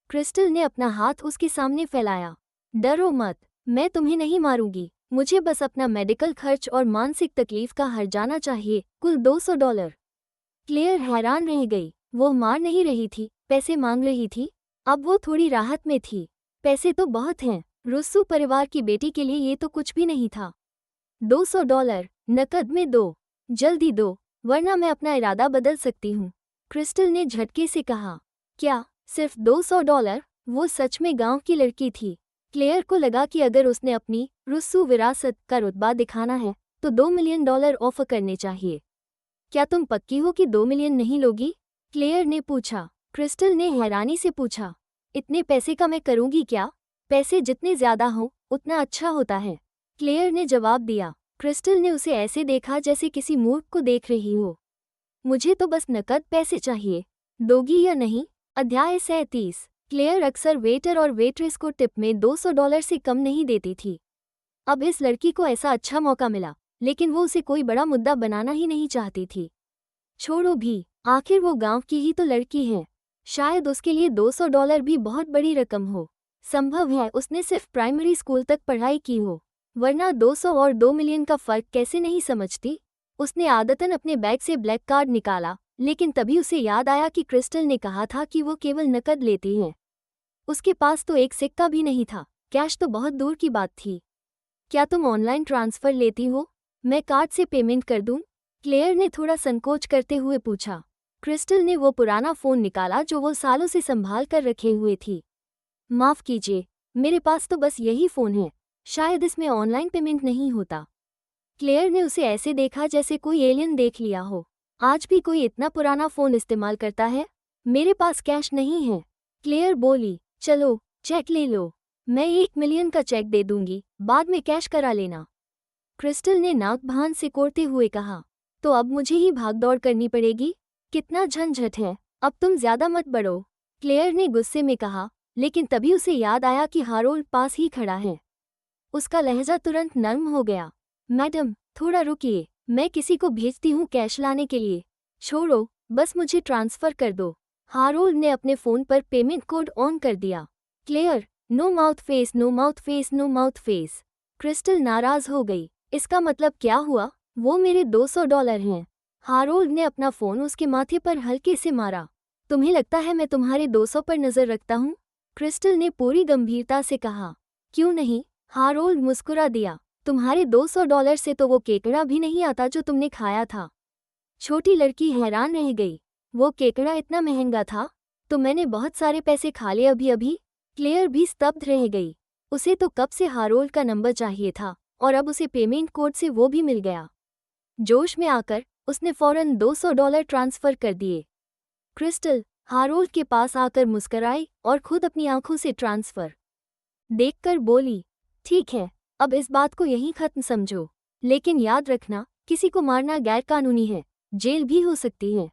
क्रिस्टल ने अपना हाथ उसके सामने फैलाया। डरो मत, मैं तुम्हें नहीं मारूंगी। मुझे बस अपना मेडिकल खर्च और मानसिक तकलीफ का हर्जाना चाहिए, कुल $200। क्लेयर हैरान रह गई। वो मार नहीं रही थी, पैसे मांग रही थी। अब वो थोड़ी राहत में थी। पैसे तो बहुत हैं। रुस्सू परिवार की बेटी के लिए ये तो कुछ भी नहीं था। $200 नकद में दो, जल्दी दो, वरना मैं अपना इरादा बदल सकती हूँ। क्रिस्टल ने झटके से कहा। क्या, सिर्फ $200? वो सच में गांव की लड़की थी। क्लेयर को लगा कि अगर उसने अपनी रुस्सू विरासत का रुतबा दिखाना है तो $2 मिलियन ऑफर करने चाहिए। क्या तुम पक्की हो कि 2 मिलियन नहीं लोगी? क्लेयर ने पूछा। क्रिस्टल ने हैरानी से पूछा, इतने पैसे का मैं करूंगी क्या? पैसे जितने ज्यादा हों उतना अच्छा होता है, क्लेयर ने जवाब दिया। क्रिस्टल ने उसे ऐसे देखा जैसे किसी मूर्ख को देख रही हो। मुझे तो बस नकद पैसे चाहिए, दोगी या नहीं? अध्याय 37। क्लेयर अक्सर वेटर और वेट्रेस को टिप में $200 से कम नहीं देती थी। अब इस लड़की को ऐसा अच्छा मौका मिला, लेकिन वो उसे कोई बड़ा मुद्दा बनाना ही नहीं चाहती थी। छोड़ो भी, आखिर वो गांव की ही तो लड़की है। शायद उसके लिए $200 भी बहुत बड़ी रकम हो। संभव है उसने सिर्फ प्राइमरी स्कूल तक पढ़ाई की हो, वरना 200 और 2 मिलियन का फर्क कैसे नहीं समझती। उसने आदतन अपने बैग से ब्लैक कार्ड निकाला, लेकिन तभी उसे याद आया कि क्रिस्टल ने कहा था कि वो केवल नकद लेती हैं। उसके पास तो एक सिक्का भी नहीं था। कैश तो बहुत दूर की बात थी। क्या तुम ऑनलाइन ट्रांसफ़र लेती हो? मैं कार्ड से पेमेंट कर दूं? क्लेयर ने थोड़ा संकोच करते हुए पूछा। क्रिस्टल ने वो पुराना फ़ोन निकाला जो वो सालों से संभाल कर रखे हुए थी। माफ़ कीजिए, मेरे पास तो बस यही फ़ोन है, शायद इसमें ऑनलाइन पेमेंट नहीं होता। क्लेयर ने उसे ऐसे देखा जैसे कोई एलियन देख लिया हो। आज भी कोई इतना पुराना फ़ोन इस्तेमाल करता है? मेरे पास कैश नहीं है, क्लेयर बोली। चलो, चेक ले लो, मैं 1 मिलियन का चेक दे दूंगी, बाद में कैश करा लेना। क्रिस्टल ने नाक भान से कोड़ते हुए कहा। तो अब मुझे ही भागदौड़ करनी पड़ेगी? कितना झंझट है, अब तुम ज्यादा मत बढ़ो, क्लेयर ने गुस्से में कहा, लेकिन तभी उसे याद आया कि हारोल्ड पास ही खड़ा है। उसका लहजा तुरंत नर्म हो गया। मैडम, थोड़ा रुकिए, मैं किसी को भेजती हूँ कैश लाने के लिए। छोड़ो, बस मुझे ट्रांसफ़र कर दो। हारोल्ड ने अपने फ़ोन पर पेमेंट कोड ऑन कर दिया। Claire, no mouth face, no mouth face, no mouth face. Crystal नाराज़ हो गई। इसका मतलब क्या हुआ? वो मेरे $200 हैं। हारोल्ड ने अपना फ़ोन उसके माथे पर हल्के से मारा। तुम्हें लगता है मैं तुम्हारे 200 पर नजर रखता हूँ? क्रिस्टल ने पूरी गंभीरता से कहा। क्यों नहीं, हारोल्ड मुस्कुरा दिया। तुम्हारे $200 से तो वो केकड़ा भी नहीं आता जो तुमने खाया था। छोटी लड़की हैरान रह गई। वो केकड़ा इतना महंगा था? तो मैंने बहुत सारे पैसे खा लिए अभी। क्लेयर भी स्तब्ध रह गई। उसे तो कब से हारोल्ड का नंबर चाहिए था और अब उसे पेमेंट कोड से वो भी मिल गया। जोश में आकर उसने फौरन $200 ट्रांसफर कर दिए। क्रिस्टल हारोल्ड के पास आकर मुस्कराई और खुद अपनी आंखों से ट्रांसफर देखकर बोली, ठीक है, अब इस बात को यहीं खत्म समझो। लेकिन याद रखना, किसी को मारना गैरकानूनी है, जेल भी हो सकती है।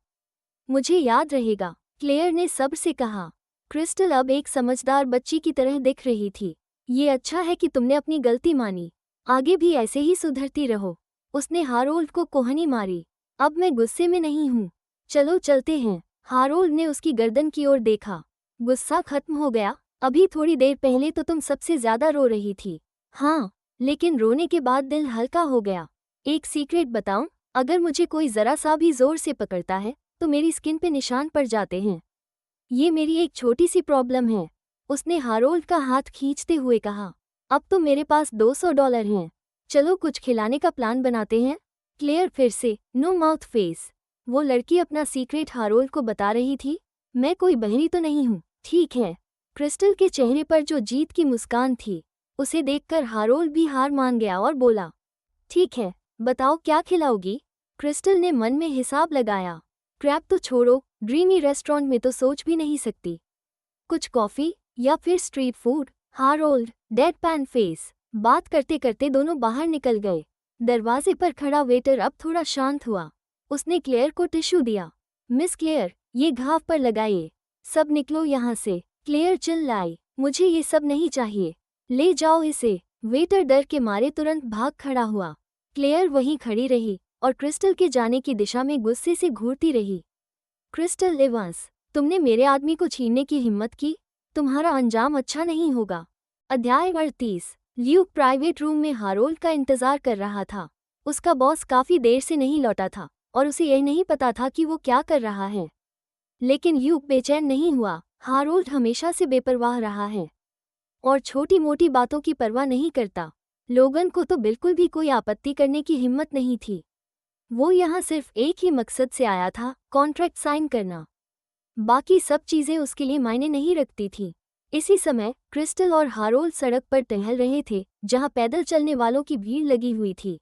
मुझे याद रहेगा, क्लेयर ने सब्र से कहा। क्रिस्टल अब एक समझदार बच्ची की तरह दिख रही थी। ये अच्छा है कि तुमने अपनी गलती मानी। आगे भी ऐसे ही सुधरती रहो। उसने हारोल्ड को कोहनी मारी। अब मैं गुस्से में नहीं हूँ। चलो चलते हैं। हारोल्ड ने उसकी गर्दन की ओर देखा। गुस्सा खत्म हो गया? अभी थोड़ी देर पहले तो तुम सबसे ज्यादा रो रही थी। हाँ, लेकिन रोने के बाद दिल हल्का हो गया। एक सीक्रेट बताऊं? अगर मुझे कोई जरा सा भी जोर से पकड़ता है तो मेरी स्किन पे निशान पड़ जाते हैं। ये मेरी एक छोटी सी प्रॉब्लम है। उसने हारोल्ड का हाथ खींचते हुए कहा। अब तो मेरे पास $200 हैं। चलो कुछ खिलाने का प्लान बनाते हैं। क्लेयर फिर से नो माउथ फेस। वो लड़की अपना सीक्रेट हारोल्ड को बता रही थी। मैं कोई बहरी तो नहीं हूँ, ठीक है? क्रिस्टल के चेहरे पर जो जीत की मुस्कान थी, उसे देखकर हारोल्ड भी हार मान गया और बोला, ठीक है, बताओ क्या खिलाओगी? क्रिस्टल ने मन में हिसाब लगाया। क्रैब तो छोड़ो, ड्रीमी रेस्टोरेंट में तो सोच भी नहीं सकती। कुछ कॉफी या फिर street food? Harold dead pan face. बात करते करते दोनों बाहर निकल गए। दरवाजे पर खड़ा वेटर अब थोड़ा शांत हुआ। उसने क्लेयर को टिश्यू दिया। मिस क्लेयर, ये घाव पर लगाइए। सब निकलो यहाँ से। क्लेयर चिल्लाई, मुझे ये सब नहीं चाहिए। ले जाओ इसे। वेटर डर के मारे तुरंत भाग खड़ा हुआ। क्लेयर वहीं खड़ी रही और क्रिस्टल के जाने की दिशा में गुस्से से घूरती रही। क्रिस्टल एवांस, तुमने मेरे आदमी को छीनने की हिम्मत की? तुम्हारा अंजाम अच्छा नहीं होगा। अध्याय 38। ल्यूक प्राइवेट रूम में हारोल्ड का इंतजार कर रहा था। उसका बॉस काफी देर से नहीं लौटा था और उसे यह नहीं पता था कि वो क्या कर रहा है। लेकिन ल्यूक बेचैन नहीं हुआ। हारोल्ड हमेशा से बेपरवाह रहा है और छोटी मोटी बातों की परवाह नहीं करता। लोगन को तो बिल्कुल भी कोई आपत्ति करने की हिम्मत नहीं थी। वो यहाँ सिर्फ एक ही मकसद से आया था, कॉन्ट्रैक्ट साइन करना। बाकी सब चीजें उसके लिए मायने नहीं रखती थीं। इसी समय क्रिस्टल और हारोल्ड सड़क पर टहल रहे थे, जहां पैदल चलने वालों की भीड़ लगी हुई थी।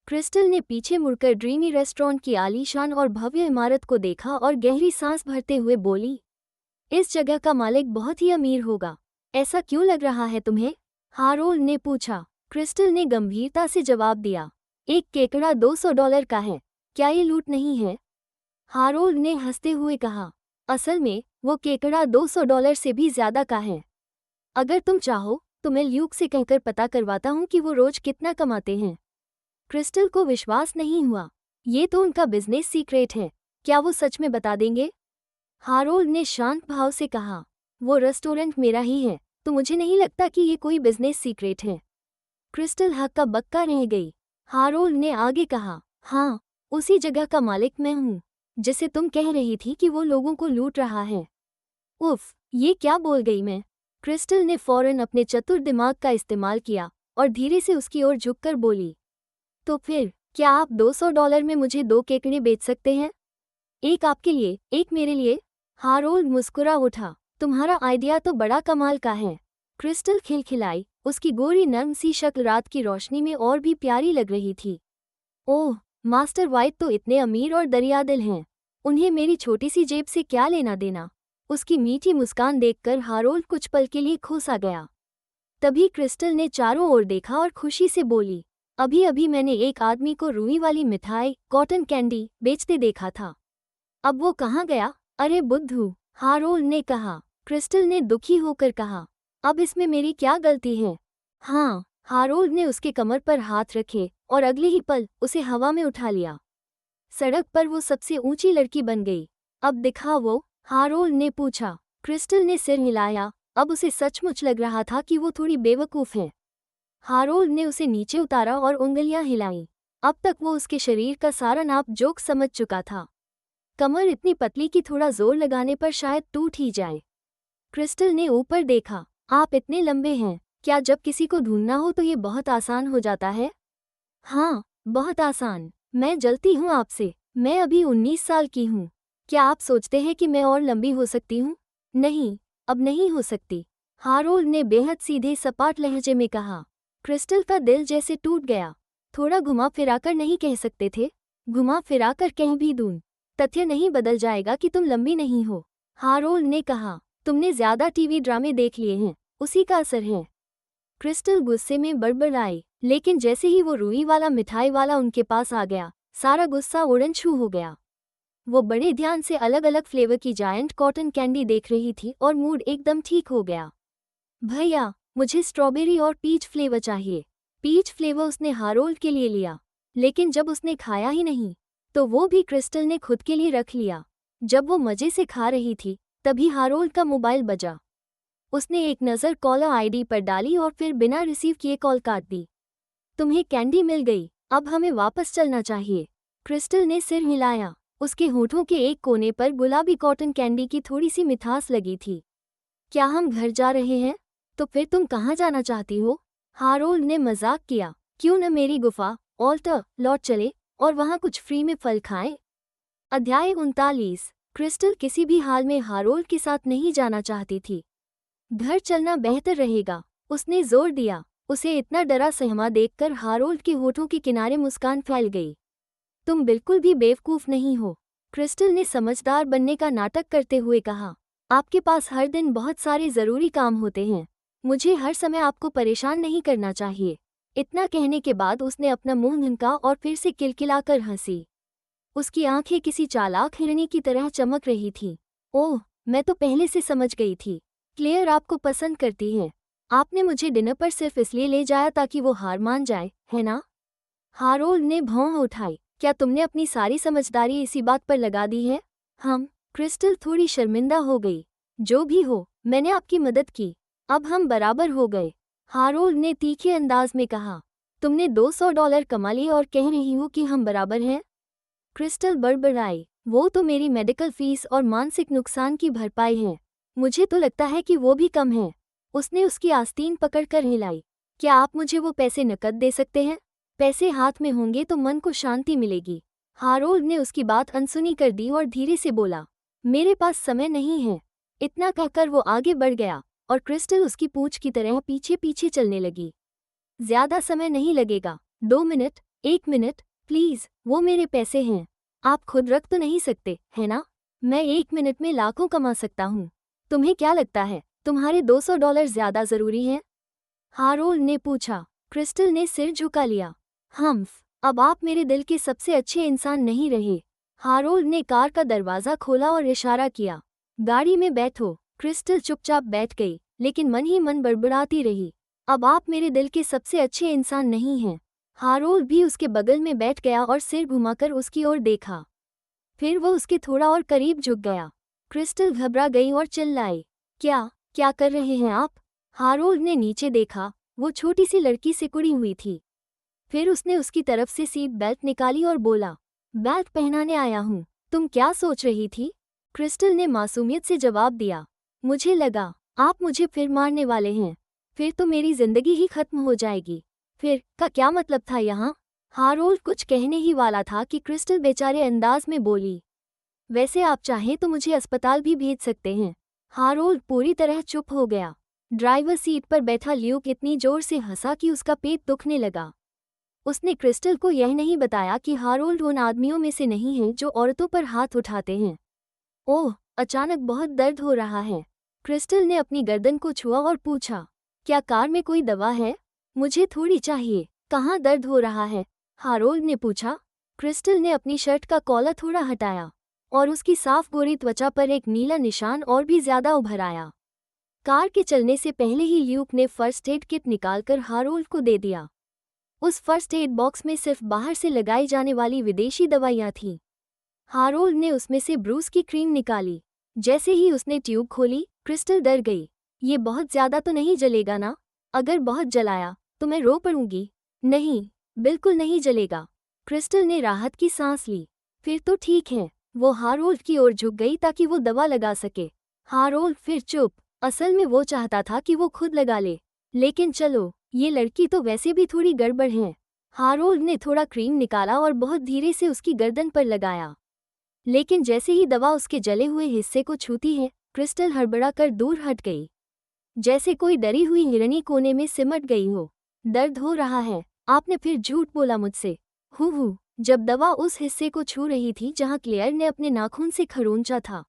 क्रिस्टल ने पीछे मुड़कर ड्रीमी रेस्टोरेंट की आलीशान और भव्य इमारत को देखा और गहरी सांस भरते हुए बोली, इस जगह का मालिक बहुत ही अमीर होगा। ऐसा क्यों लग रहा है तुम्हें? हारोल्ड ने पूछा। क्रिस्टल ने गंभीरता से जवाब दिया, एक केकड़ा $200 का है, क्या ये लूट नहीं है? हारोल्ड ने हंसते हुए कहा, असल में वो केकड़ा $200 से भी ज्यादा का है। अगर तुम चाहो तो मैं ल्यूक से कहकर पता करवाता हूँ कि वो रोज कितना कमाते हैं। क्रिस्टल को विश्वास नहीं हुआ। ये तो उनका बिजनेस सीक्रेट है, क्या वो सच में बता देंगे? हारोल्ड ने शांत भाव से कहा, वो रेस्टोरेंट मेरा ही है, तो मुझे नहीं लगता कि ये कोई बिजनेस सीक्रेट है। क्रिस्टल हक्का बक्का रह गई। हारोल्ड ने आगे कहा, हाँ, उसी जगह का मालिक मैं हूँ जिसे तुम कह रही थी कि वो लोगों को लूट रहा है। उफ, ये क्या बोल गई मैं? क्रिस्टल ने फौरन अपने चतुर दिमाग का इस्तेमाल किया और धीरे से उसकी ओर झुककर बोली, तो फिर क्या आप $200 में मुझे 2 केकड़े बेच सकते हैं? एक आपके लिए, एक मेरे लिए? हारोल्ड मुस्कुरा उठा, तुम्हारा आइडिया तो बड़ा कमाल का है। क्रिस्टल खिलखिलाई, उसकी गोरी नर्म सी शक्ल रात की रोशनी में और भी प्यारी लग रही थी। ओह, मास्टर वाइट तो इतने अमीर और दरियादिल हैं, उन्हें मेरी छोटी सी जेब से क्या लेना देना? उसकी मीठी मुस्कान देखकर हारोल्ड कुछ पल के लिए खो सा गया। तभी क्रिस्टल ने चारों ओर देखा और खुशी से बोली, अभी अभी मैंने एक आदमी को रुई वाली मिठाई, कॉटन कैंडी, बेचते देखा था। अब वो कहाँ गया? अरे बुद्धू, हारोल्ड ने कहा। क्रिस्टल ने दुखी होकर कहा, अब इसमें मेरी क्या गलती है? हाँ, हारोल्ड ने उसके कमर पर हाथ रखे और अगले ही पल उसे हवा में उठा लिया। सड़क पर वो सबसे ऊंची लड़की बन गई। अब दिखा वो? हारोल्ड ने पूछा। क्रिस्टल ने सिर हिलाया, अब उसे सचमुच लग रहा था कि वो थोड़ी बेवकूफ है। हारोल्ड ने उसे नीचे उतारा और उंगलियां हिलाईं। अब तक वो उसके शरीर का सारा नाप जोक समझ चुका था। कमर इतनी पतली कि थोड़ा जोर लगाने पर शायद टूट ही जाए। क्रिस्टल ने ऊपर देखा। आप इतने लंबे हैं। क्या जब किसी को ढूंढना हो तो ये बहुत आसान हो जाता है? हाँ, बहुत आसान। मैं जलती हूँ आपसे। मैं अभी 19 साल की हूँ। क्या आप सोचते हैं कि मैं और लंबी हो सकती हूँ? नहीं, अब नहीं हो सकती, हारोल्ड ने बेहद सीधे सपाट लहजे में कहा। क्रिस्टल का दिल जैसे टूट गया। थोड़ा घुमा फिराकर नहीं कह सकते थे? घुमा फिराकर कह भी दूं, तथ्य नहीं बदल जाएगा कि तुम लंबी नहीं हो, हारोल्ड ने कहा। तुमने ज्यादा टीवी ड्रामे देख लिए हैं, उसी का असर है। क्रिस्टल गुस्से में बड़बड़ाई, लेकिन जैसे ही वो रुई वाला मिठाई वाला उनके पास आ गया, सारा गुस्सा उड़न छू हो गया। वो बड़े ध्यान से अलग अलग फ्लेवर की जायंट कॉटन कैंडी देख रही थी और मूड एकदम ठीक हो गया। भैया, मुझे स्ट्रॉबेरी और पीच फ्लेवर चाहिए। पीच फ्लेवर उसने हारोल्ड के लिए लिया, लेकिन जब उसने खाया ही नहीं, तो वो भी क्रिस्टल ने खुद के लिए रख लिया। जब वो मजे से खा रही थी, तभी हारोल्ड का मोबाइल बजा। उसने एक नज़र कॉलर आईडी पर डाली और फिर बिना रिसीव किए कॉल काट दी। तुम्हें कैंडी मिल गई, अब हमें वापस चलना चाहिए। क्रिस्टल ने सिर हिलाया। उसके होठों के एक कोने पर गुलाबी कॉटन कैंडी की थोड़ी सी मिठास लगी थी। क्या हम घर जा रहे हैं? तो फिर तुम कहाँ जाना चाहती हो? हारोल्ड ने मजाक किया। क्यों न मेरी गुफा ऑल्टर लौट चले और वहाँ कुछ फ्री में फल खाएं। अध्याय 39। क्रिस्टल किसी भी हाल में हारोल्ड के साथ नहीं जाना चाहती थी। घर चलना बेहतर रहेगा, उसने जोर दिया। उसे इतना डरा सहमा देखकर हारोल्ड के होठों के किनारे मुस्कान फैल गई। तुम बिल्कुल भी बेवकूफ नहीं हो, क्रिस्टल ने समझदार बनने का नाटक करते हुए कहा। आपके पास हर दिन बहुत सारे जरूरी काम होते हैं। मुझे हर समय आपको परेशान नहीं करना चाहिए। इतना कहने के बाद उसने अपना मुंह ढका और फिर से किलकिलाकर हंसी। उसकी आंखें किसी चालाक हिरनी की तरह चमक रही थीं। ओह, मैं तो पहले से समझ गई थी। क्लेयर आपको पसंद करती है। आपने मुझे डिनर पर सिर्फ इसलिए ले जाया ताकि वो हार मान जाए, है ना? हारोल्ड ने भौं उठाई। क्या तुमने अपनी सारी समझदारी इसी बात पर लगा दी है? क्रिस्टल थोड़ी शर्मिंदा हो गई। जो भी हो, मैंने आपकी मदद की, अब हम बराबर हो गए, हारोल्ड ने तीखे अंदाज में कहा। तुमने $200 कमा लिए और कह रही हो कि हम बराबर हैं? क्रिस्टल बड़बड़ाई। वो तो मेरी मेडिकल फीस और मानसिक नुकसान की भरपाई है। मुझे तो लगता है कि वो भी कम है। उसने उसकी आस्तीन पकड़कर हिलाई। क्या आप मुझे वो पैसे नकद दे सकते हैं? पैसे हाथ में होंगे तो मन को शांति मिलेगी। हारोल्ड ने उसकी बात अनसुनी कर दी और धीरे से बोला, मेरे पास समय नहीं है। इतना कहकर वो आगे बढ़ गया और क्रिस्टल उसकी पूंछ की तरह पीछे पीछे चलने लगी। ज्यादा समय नहीं लगेगा, 2 मिनट, 1 मिनट, प्लीज, वो मेरे पैसे हैं। आप खुद रख तो नहीं सकते, है ना? मैं 1 मिनट में लाखों कमा सकता हूँ। तुम्हें क्या लगता है, तुम्हारे $200 ज्यादा जरूरी हैं? हारोल्ड ने पूछा। क्रिस्टल ने सिर झुका लिया। अब आप मेरे दिल के सबसे अच्छे इंसान नहीं रहे। हारोल्ड ने कार का दरवाज़ा खोला और इशारा किया। गाड़ी में बैठो। क्रिस्टल चुपचाप बैठ गई, लेकिन मन ही मन बड़बड़ाती रही। अब आप मेरे दिल के सबसे अच्छे इंसान नहीं हैं। हारोल्ड भी उसके बगल में बैठ गया और सिर घुमाकर उसकी ओर देखा। फिर वो उसके थोड़ा और करीब झुक गया। क्रिस्टल घबरा गई और चिल्लाई, क्या कर रहे हैं आप? हारोल्ड ने नीचे देखा। वो छोटी सी लड़की सिकुड़ी हुई थी। फिर उसने उसकी तरफ से सीट बेल्ट निकाली और बोला, बेल्ट पहनाने आया हूँ। तुम क्या सोच रही थी? क्रिस्टल ने मासूमियत से जवाब दिया, मुझे लगा आप मुझे फिर मारने वाले हैं। फिर तो मेरी जिंदगी ही खत्म हो जाएगी। फिर का क्या मतलब था यहाँ? हारोल्ड कुछ कहने ही वाला था कि क्रिस्टल बेचारे अंदाज में बोली, वैसे आप चाहें तो मुझे अस्पताल भी भेज सकते हैं। हारोल्ड पूरी तरह चुप हो गया। ड्राइवर सीट पर बैठा ल्यूक इतनी जोर से हंसा कि उसका पेट दुखने लगा। उसने क्रिस्टल को यह नहीं बताया कि हारोल्ड उन आदमियों में से नहीं है जो औरतों पर हाथ उठाते हैं। ओह, अचानक बहुत दर्द हो रहा है। क्रिस्टल ने अपनी गर्दन को छुआ और पूछा, क्या कार में कोई दवा है? मुझे थोड़ी चाहिए। कहाँ दर्द हो रहा है? हारोल्ड ने पूछा। क्रिस्टल ने अपनी शर्ट का कॉलर थोड़ा हटाया और उसकी साफ गोरी त्वचा पर एक नीला निशान और भी ज्यादा उभर आया। कार के चलने से पहले ही ल्यूक ने फर्स्ट एड किट निकालकर हारोल्ड को दे दिया। उस फर्स्ट एड बॉक्स में सिर्फ बाहर से लगाई जाने वाली विदेशी दवाइयाँ थीं। हारोल्ड ने उसमें से ब्रूस की क्रीम निकाली। जैसे ही उसने ट्यूब खोली, क्रिस्टल डर गई। ये बहुत ज्यादा तो नहीं जलेगा ना? अगर बहुत जलाया तो मैं रो पड़ूंगी। नहीं, बिल्कुल नहीं जलेगा। क्रिस्टल ने राहत की सांस ली। फिर तो ठीक है। वो हारोल्ड की ओर झुक गई ताकि वो दवा लगा सके। हारोल्ड फिर चुप। असल में वो चाहता था कि वो खुद लगा ले। लेकिन चलो, ये लड़की तो वैसे भी थोड़ी गड़बड़ है। हारोल्ड ने थोड़ा क्रीम निकाला और बहुत धीरे से उसकी गर्दन पर लगाया। लेकिन जैसे ही दवा उसके जले हुए हिस्से को छूती है, क्रिस्टल हड़बड़ा कर दूर हट गई, जैसे कोई डरी हुई हिरनी कोने में सिमट गई हो। दर्द हो रहा है, आपने फिर झूठ बोला मुझसे। हूँ। जब दवा उस हिस्से को छू रही थी जहाँ क्लेयर ने अपने नाखून से खरोंचा था,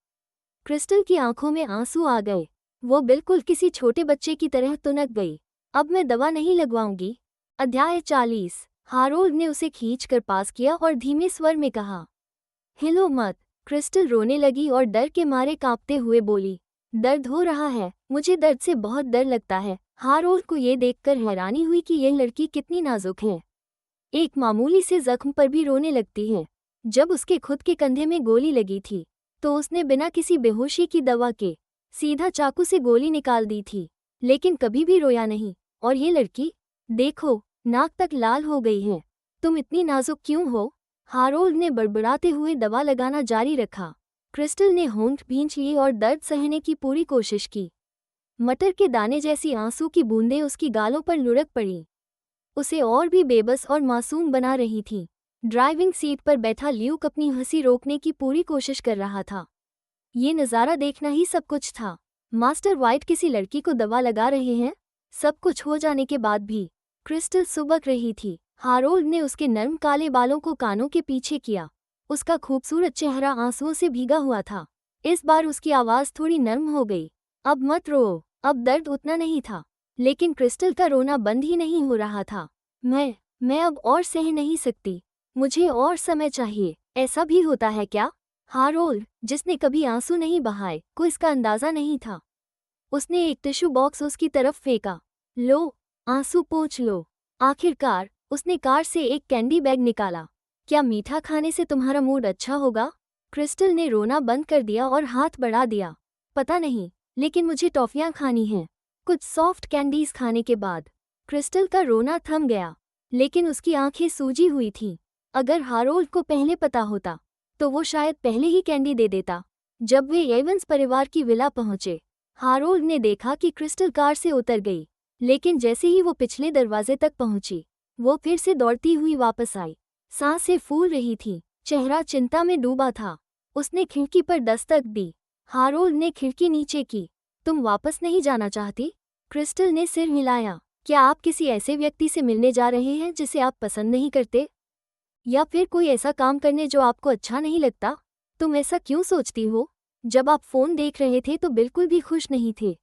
क्रिस्टल की आंखों में आंसू आ गए। वो बिल्कुल किसी छोटे बच्चे की तरह तुनक गई। अब मैं दवा नहीं लगवाऊंगी। अध्याय 40। हारोल्ड ने उसे खींचकर पास किया और धीमे स्वर में कहा, हिलो मत। क्रिस्टल रोने लगी और डर के मारे कांपते हुए बोली, दर्द हो रहा है, मुझे दर्द से बहुत डर लगता है। हारोल्ड को ये देखकर हैरानी हुई कि यह लड़की कितनी नाजुक है। एक मामूली से जख्म पर भी रोने लगती है। जब उसके खुद के कंधे में गोली लगी थी तो उसने बिना किसी बेहोशी की दवा के सीधा चाकू से गोली निकाल दी थी, लेकिन कभी भी रोया नहीं। और ये लड़की, देखो, नाक तक लाल हो गई है। तुम इतनी नाजुक क्यों हो? हारोल्ड ने बड़बड़ाते हुए दवा लगाना जारी रखा। क्रिस्टल ने होंठ भींच लिए और दर्द सहने की पूरी कोशिश की। मटर के दाने जैसी आंसू की बूंदें उसकी गालों पर लुढ़क पड़ी, उसे और भी बेबस और मासूम बना रही थीं। ड्राइविंग सीट पर बैठा ल्यूक अपनी हंसी रोकने की पूरी कोशिश कर रहा था। ये नज़ारा देखना ही सब कुछ था। मास्टर वाइट किसी लड़की को दवा लगा रहे हैं। सब कुछ हो जाने के बाद भी क्रिस्टल सुबक रही थी। हारोल्ड ने उसके नर्म काले बालों को कानों के पीछे किया। उसका खूबसूरत चेहरा आंसुओं से भीगा हुआ था। इस बार उसकी आवाज़ थोड़ी नर्म हो गई। अब मत रो। अब दर्द उतना नहीं था, लेकिन क्रिस्टल का रोना बंद ही नहीं हो रहा था। मैं अब और सह नहीं सकती। मुझे और समय चाहिए। ऐसा भी होता है क्या? हारोल्ड, जिसने कभी आंसू नहीं बहाए, को इसका अंदाजा नहीं था। उसने एक टिश्यू बॉक्स उसकी तरफ फेंका। लो, आंसू पोंछ लो। आखिरकार उसने कार से एक कैंडी बैग निकाला। क्या मीठा खाने से तुम्हारा मूड अच्छा होगा? क्रिस्टल ने रोना बंद कर दिया और हाथ बढ़ा दिया। पता नहीं, लेकिन मुझे टॉफियां खानी हैं। कुछ सॉफ्ट कैंडीज खाने के बाद क्रिस्टल का रोना थम गया, लेकिन उसकी आंखें सूजी हुई थीं। अगर हारोल्ड को पहले पता होता तो वो शायद पहले ही कैंडी दे देता। जब वे एवंस परिवार की विला पहुंचे, हारोल्ड ने देखा कि क्रिस्टल कार से उतर गई, लेकिन जैसे ही वो पिछले दरवाजे तक पहुंची, वो फिर से दौड़ती हुई वापस आई। सांसें फूल रही थीं, चेहरा चिंता में डूबा था। उसने खिड़की पर दस्तक दी। हारोल्ड ने खिड़की नीचे की। तुम वापस नहीं जाना चाहती? क्रिस्टल ने सिर हिलाया। क्या आप किसी ऐसे व्यक्ति से मिलने जा रहे हैं जिसे आप पसंद नहीं करते? या फिर कोई ऐसा काम करने जो आपको अच्छा नहीं लगता? तुम ऐसा क्यों सोचती हो? जब आप फ़ोन देख रहे थे तो बिल्कुल भी खुश नहीं थे,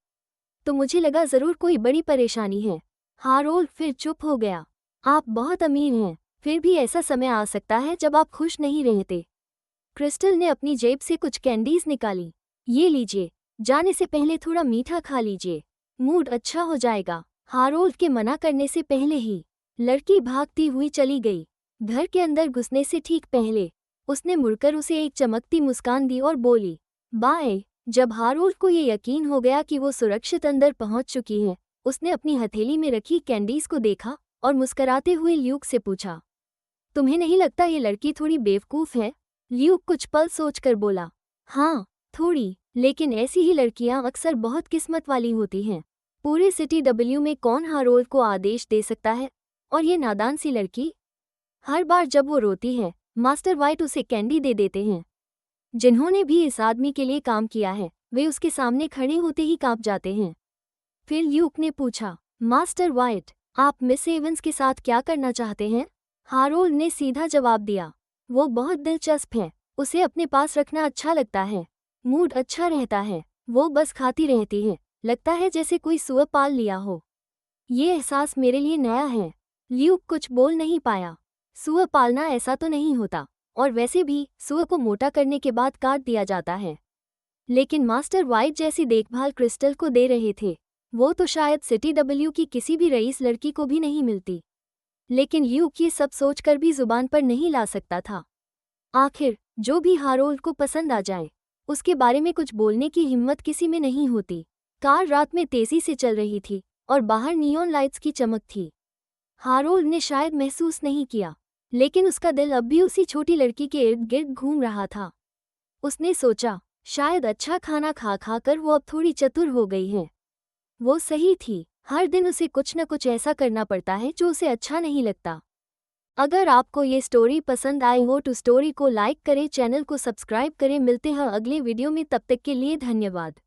तो मुझे लगा ज़रूर कोई बड़ी परेशानी है। हारोल्ड फिर चुप हो गया। आप बहुत अमीर हैं, फिर भी ऐसा समय आ सकता है जब आप खुश नहीं रहते। क्रिस्टल ने अपनी जेब से कुछ कैंडीज निकाली। ये लीजिए, जाने से पहले थोड़ा मीठा खा लीजिए, मूड अच्छा हो जाएगा। हारोल्ड के मना करने से पहले ही लड़की भागती हुई चली गई। घर के अंदर घुसने से ठीक पहले उसने मुड़कर उसे एक चमकती मुस्कान दी और बोली, बाय। जब हारोल्ड को ये यकीन हो गया कि वो सुरक्षित अंदर पहुंच चुकी है, उसने अपनी हथेली में रखी कैंडीज को देखा और मुस्कराते हुए ल्यूक से पूछा, तुम्हें नहीं लगता ये लड़की थोड़ी बेवकूफ़ है? ल्यूक कुछ पल सोचकर बोला, हाँ, थोड़ी, लेकिन ऐसी ही लड़कियां अक्सर बहुत किस्मत वाली होती हैं। पूरे सिटी डब्ल्यू में कौन हारोल्ड को आदेश दे सकता है? और ये नादान सी लड़की? हर बार जब वो रोती है, मास्टर वाइट उसे कैंडी दे देते हैं। जिन्होंने भी इस आदमी के लिए काम किया है, वे उसके सामने खड़े होते ही कांप जाते हैं। फिर ल्यूक ने पूछा, मास्टर वाइट, आप मिस एवंस के साथ क्या करना चाहते हैं? हारोल्ड ने सीधा जवाब दिया, वो बहुत दिलचस्प है, उसे अपने पास रखना अच्छा लगता है, मूड अच्छा रहता है, वो बस खाती रहती है, लगता है जैसे कोई सुअर पाल लिया हो। ये एहसास मेरे लिए नया है। ल्यूक कुछ बोल नहीं पाया। सुअर पालना ऐसा तो नहीं होता, और वैसे भी सुअर को मोटा करने के बाद काट दिया जाता है। लेकिन मास्टर वाइट जैसी देखभाल क्रिस्टल को दे रहे थे, वो तो शायद सिटी डब्ल्यू की किसी भी रईस लड़की को भी नहीं मिलती। लेकिन ल्यूक ये सब सोचकर भी जुबान पर नहीं ला सकता था। आखिर जो भी हारोल्ड को पसंद आ जाए, उसके बारे में कुछ बोलने की हिम्मत किसी में नहीं होती। कार रात में तेजी से चल रही थी और बाहर नियॉन लाइट्स की चमक थी। हारोल्ड ने शायद महसूस नहीं किया, लेकिन उसका दिल अब भी उसी छोटी लड़की के इर्द गिर्द घूम रहा था। उसने सोचा, शायद अच्छा खाना खा खा कर वो अब थोड़ी चतुर हो गई है। वो सही थी, हर दिन उसे कुछ न कुछ ऐसा करना पड़ता है जो उसे अच्छा नहीं लगता। अगर आपको ये स्टोरी पसंद आई हो तो स्टोरी को लाइक करें, चैनल को सब्सक्राइब करें। मिलते हैं अगले वीडियो में, तब तक के लिए धन्यवाद।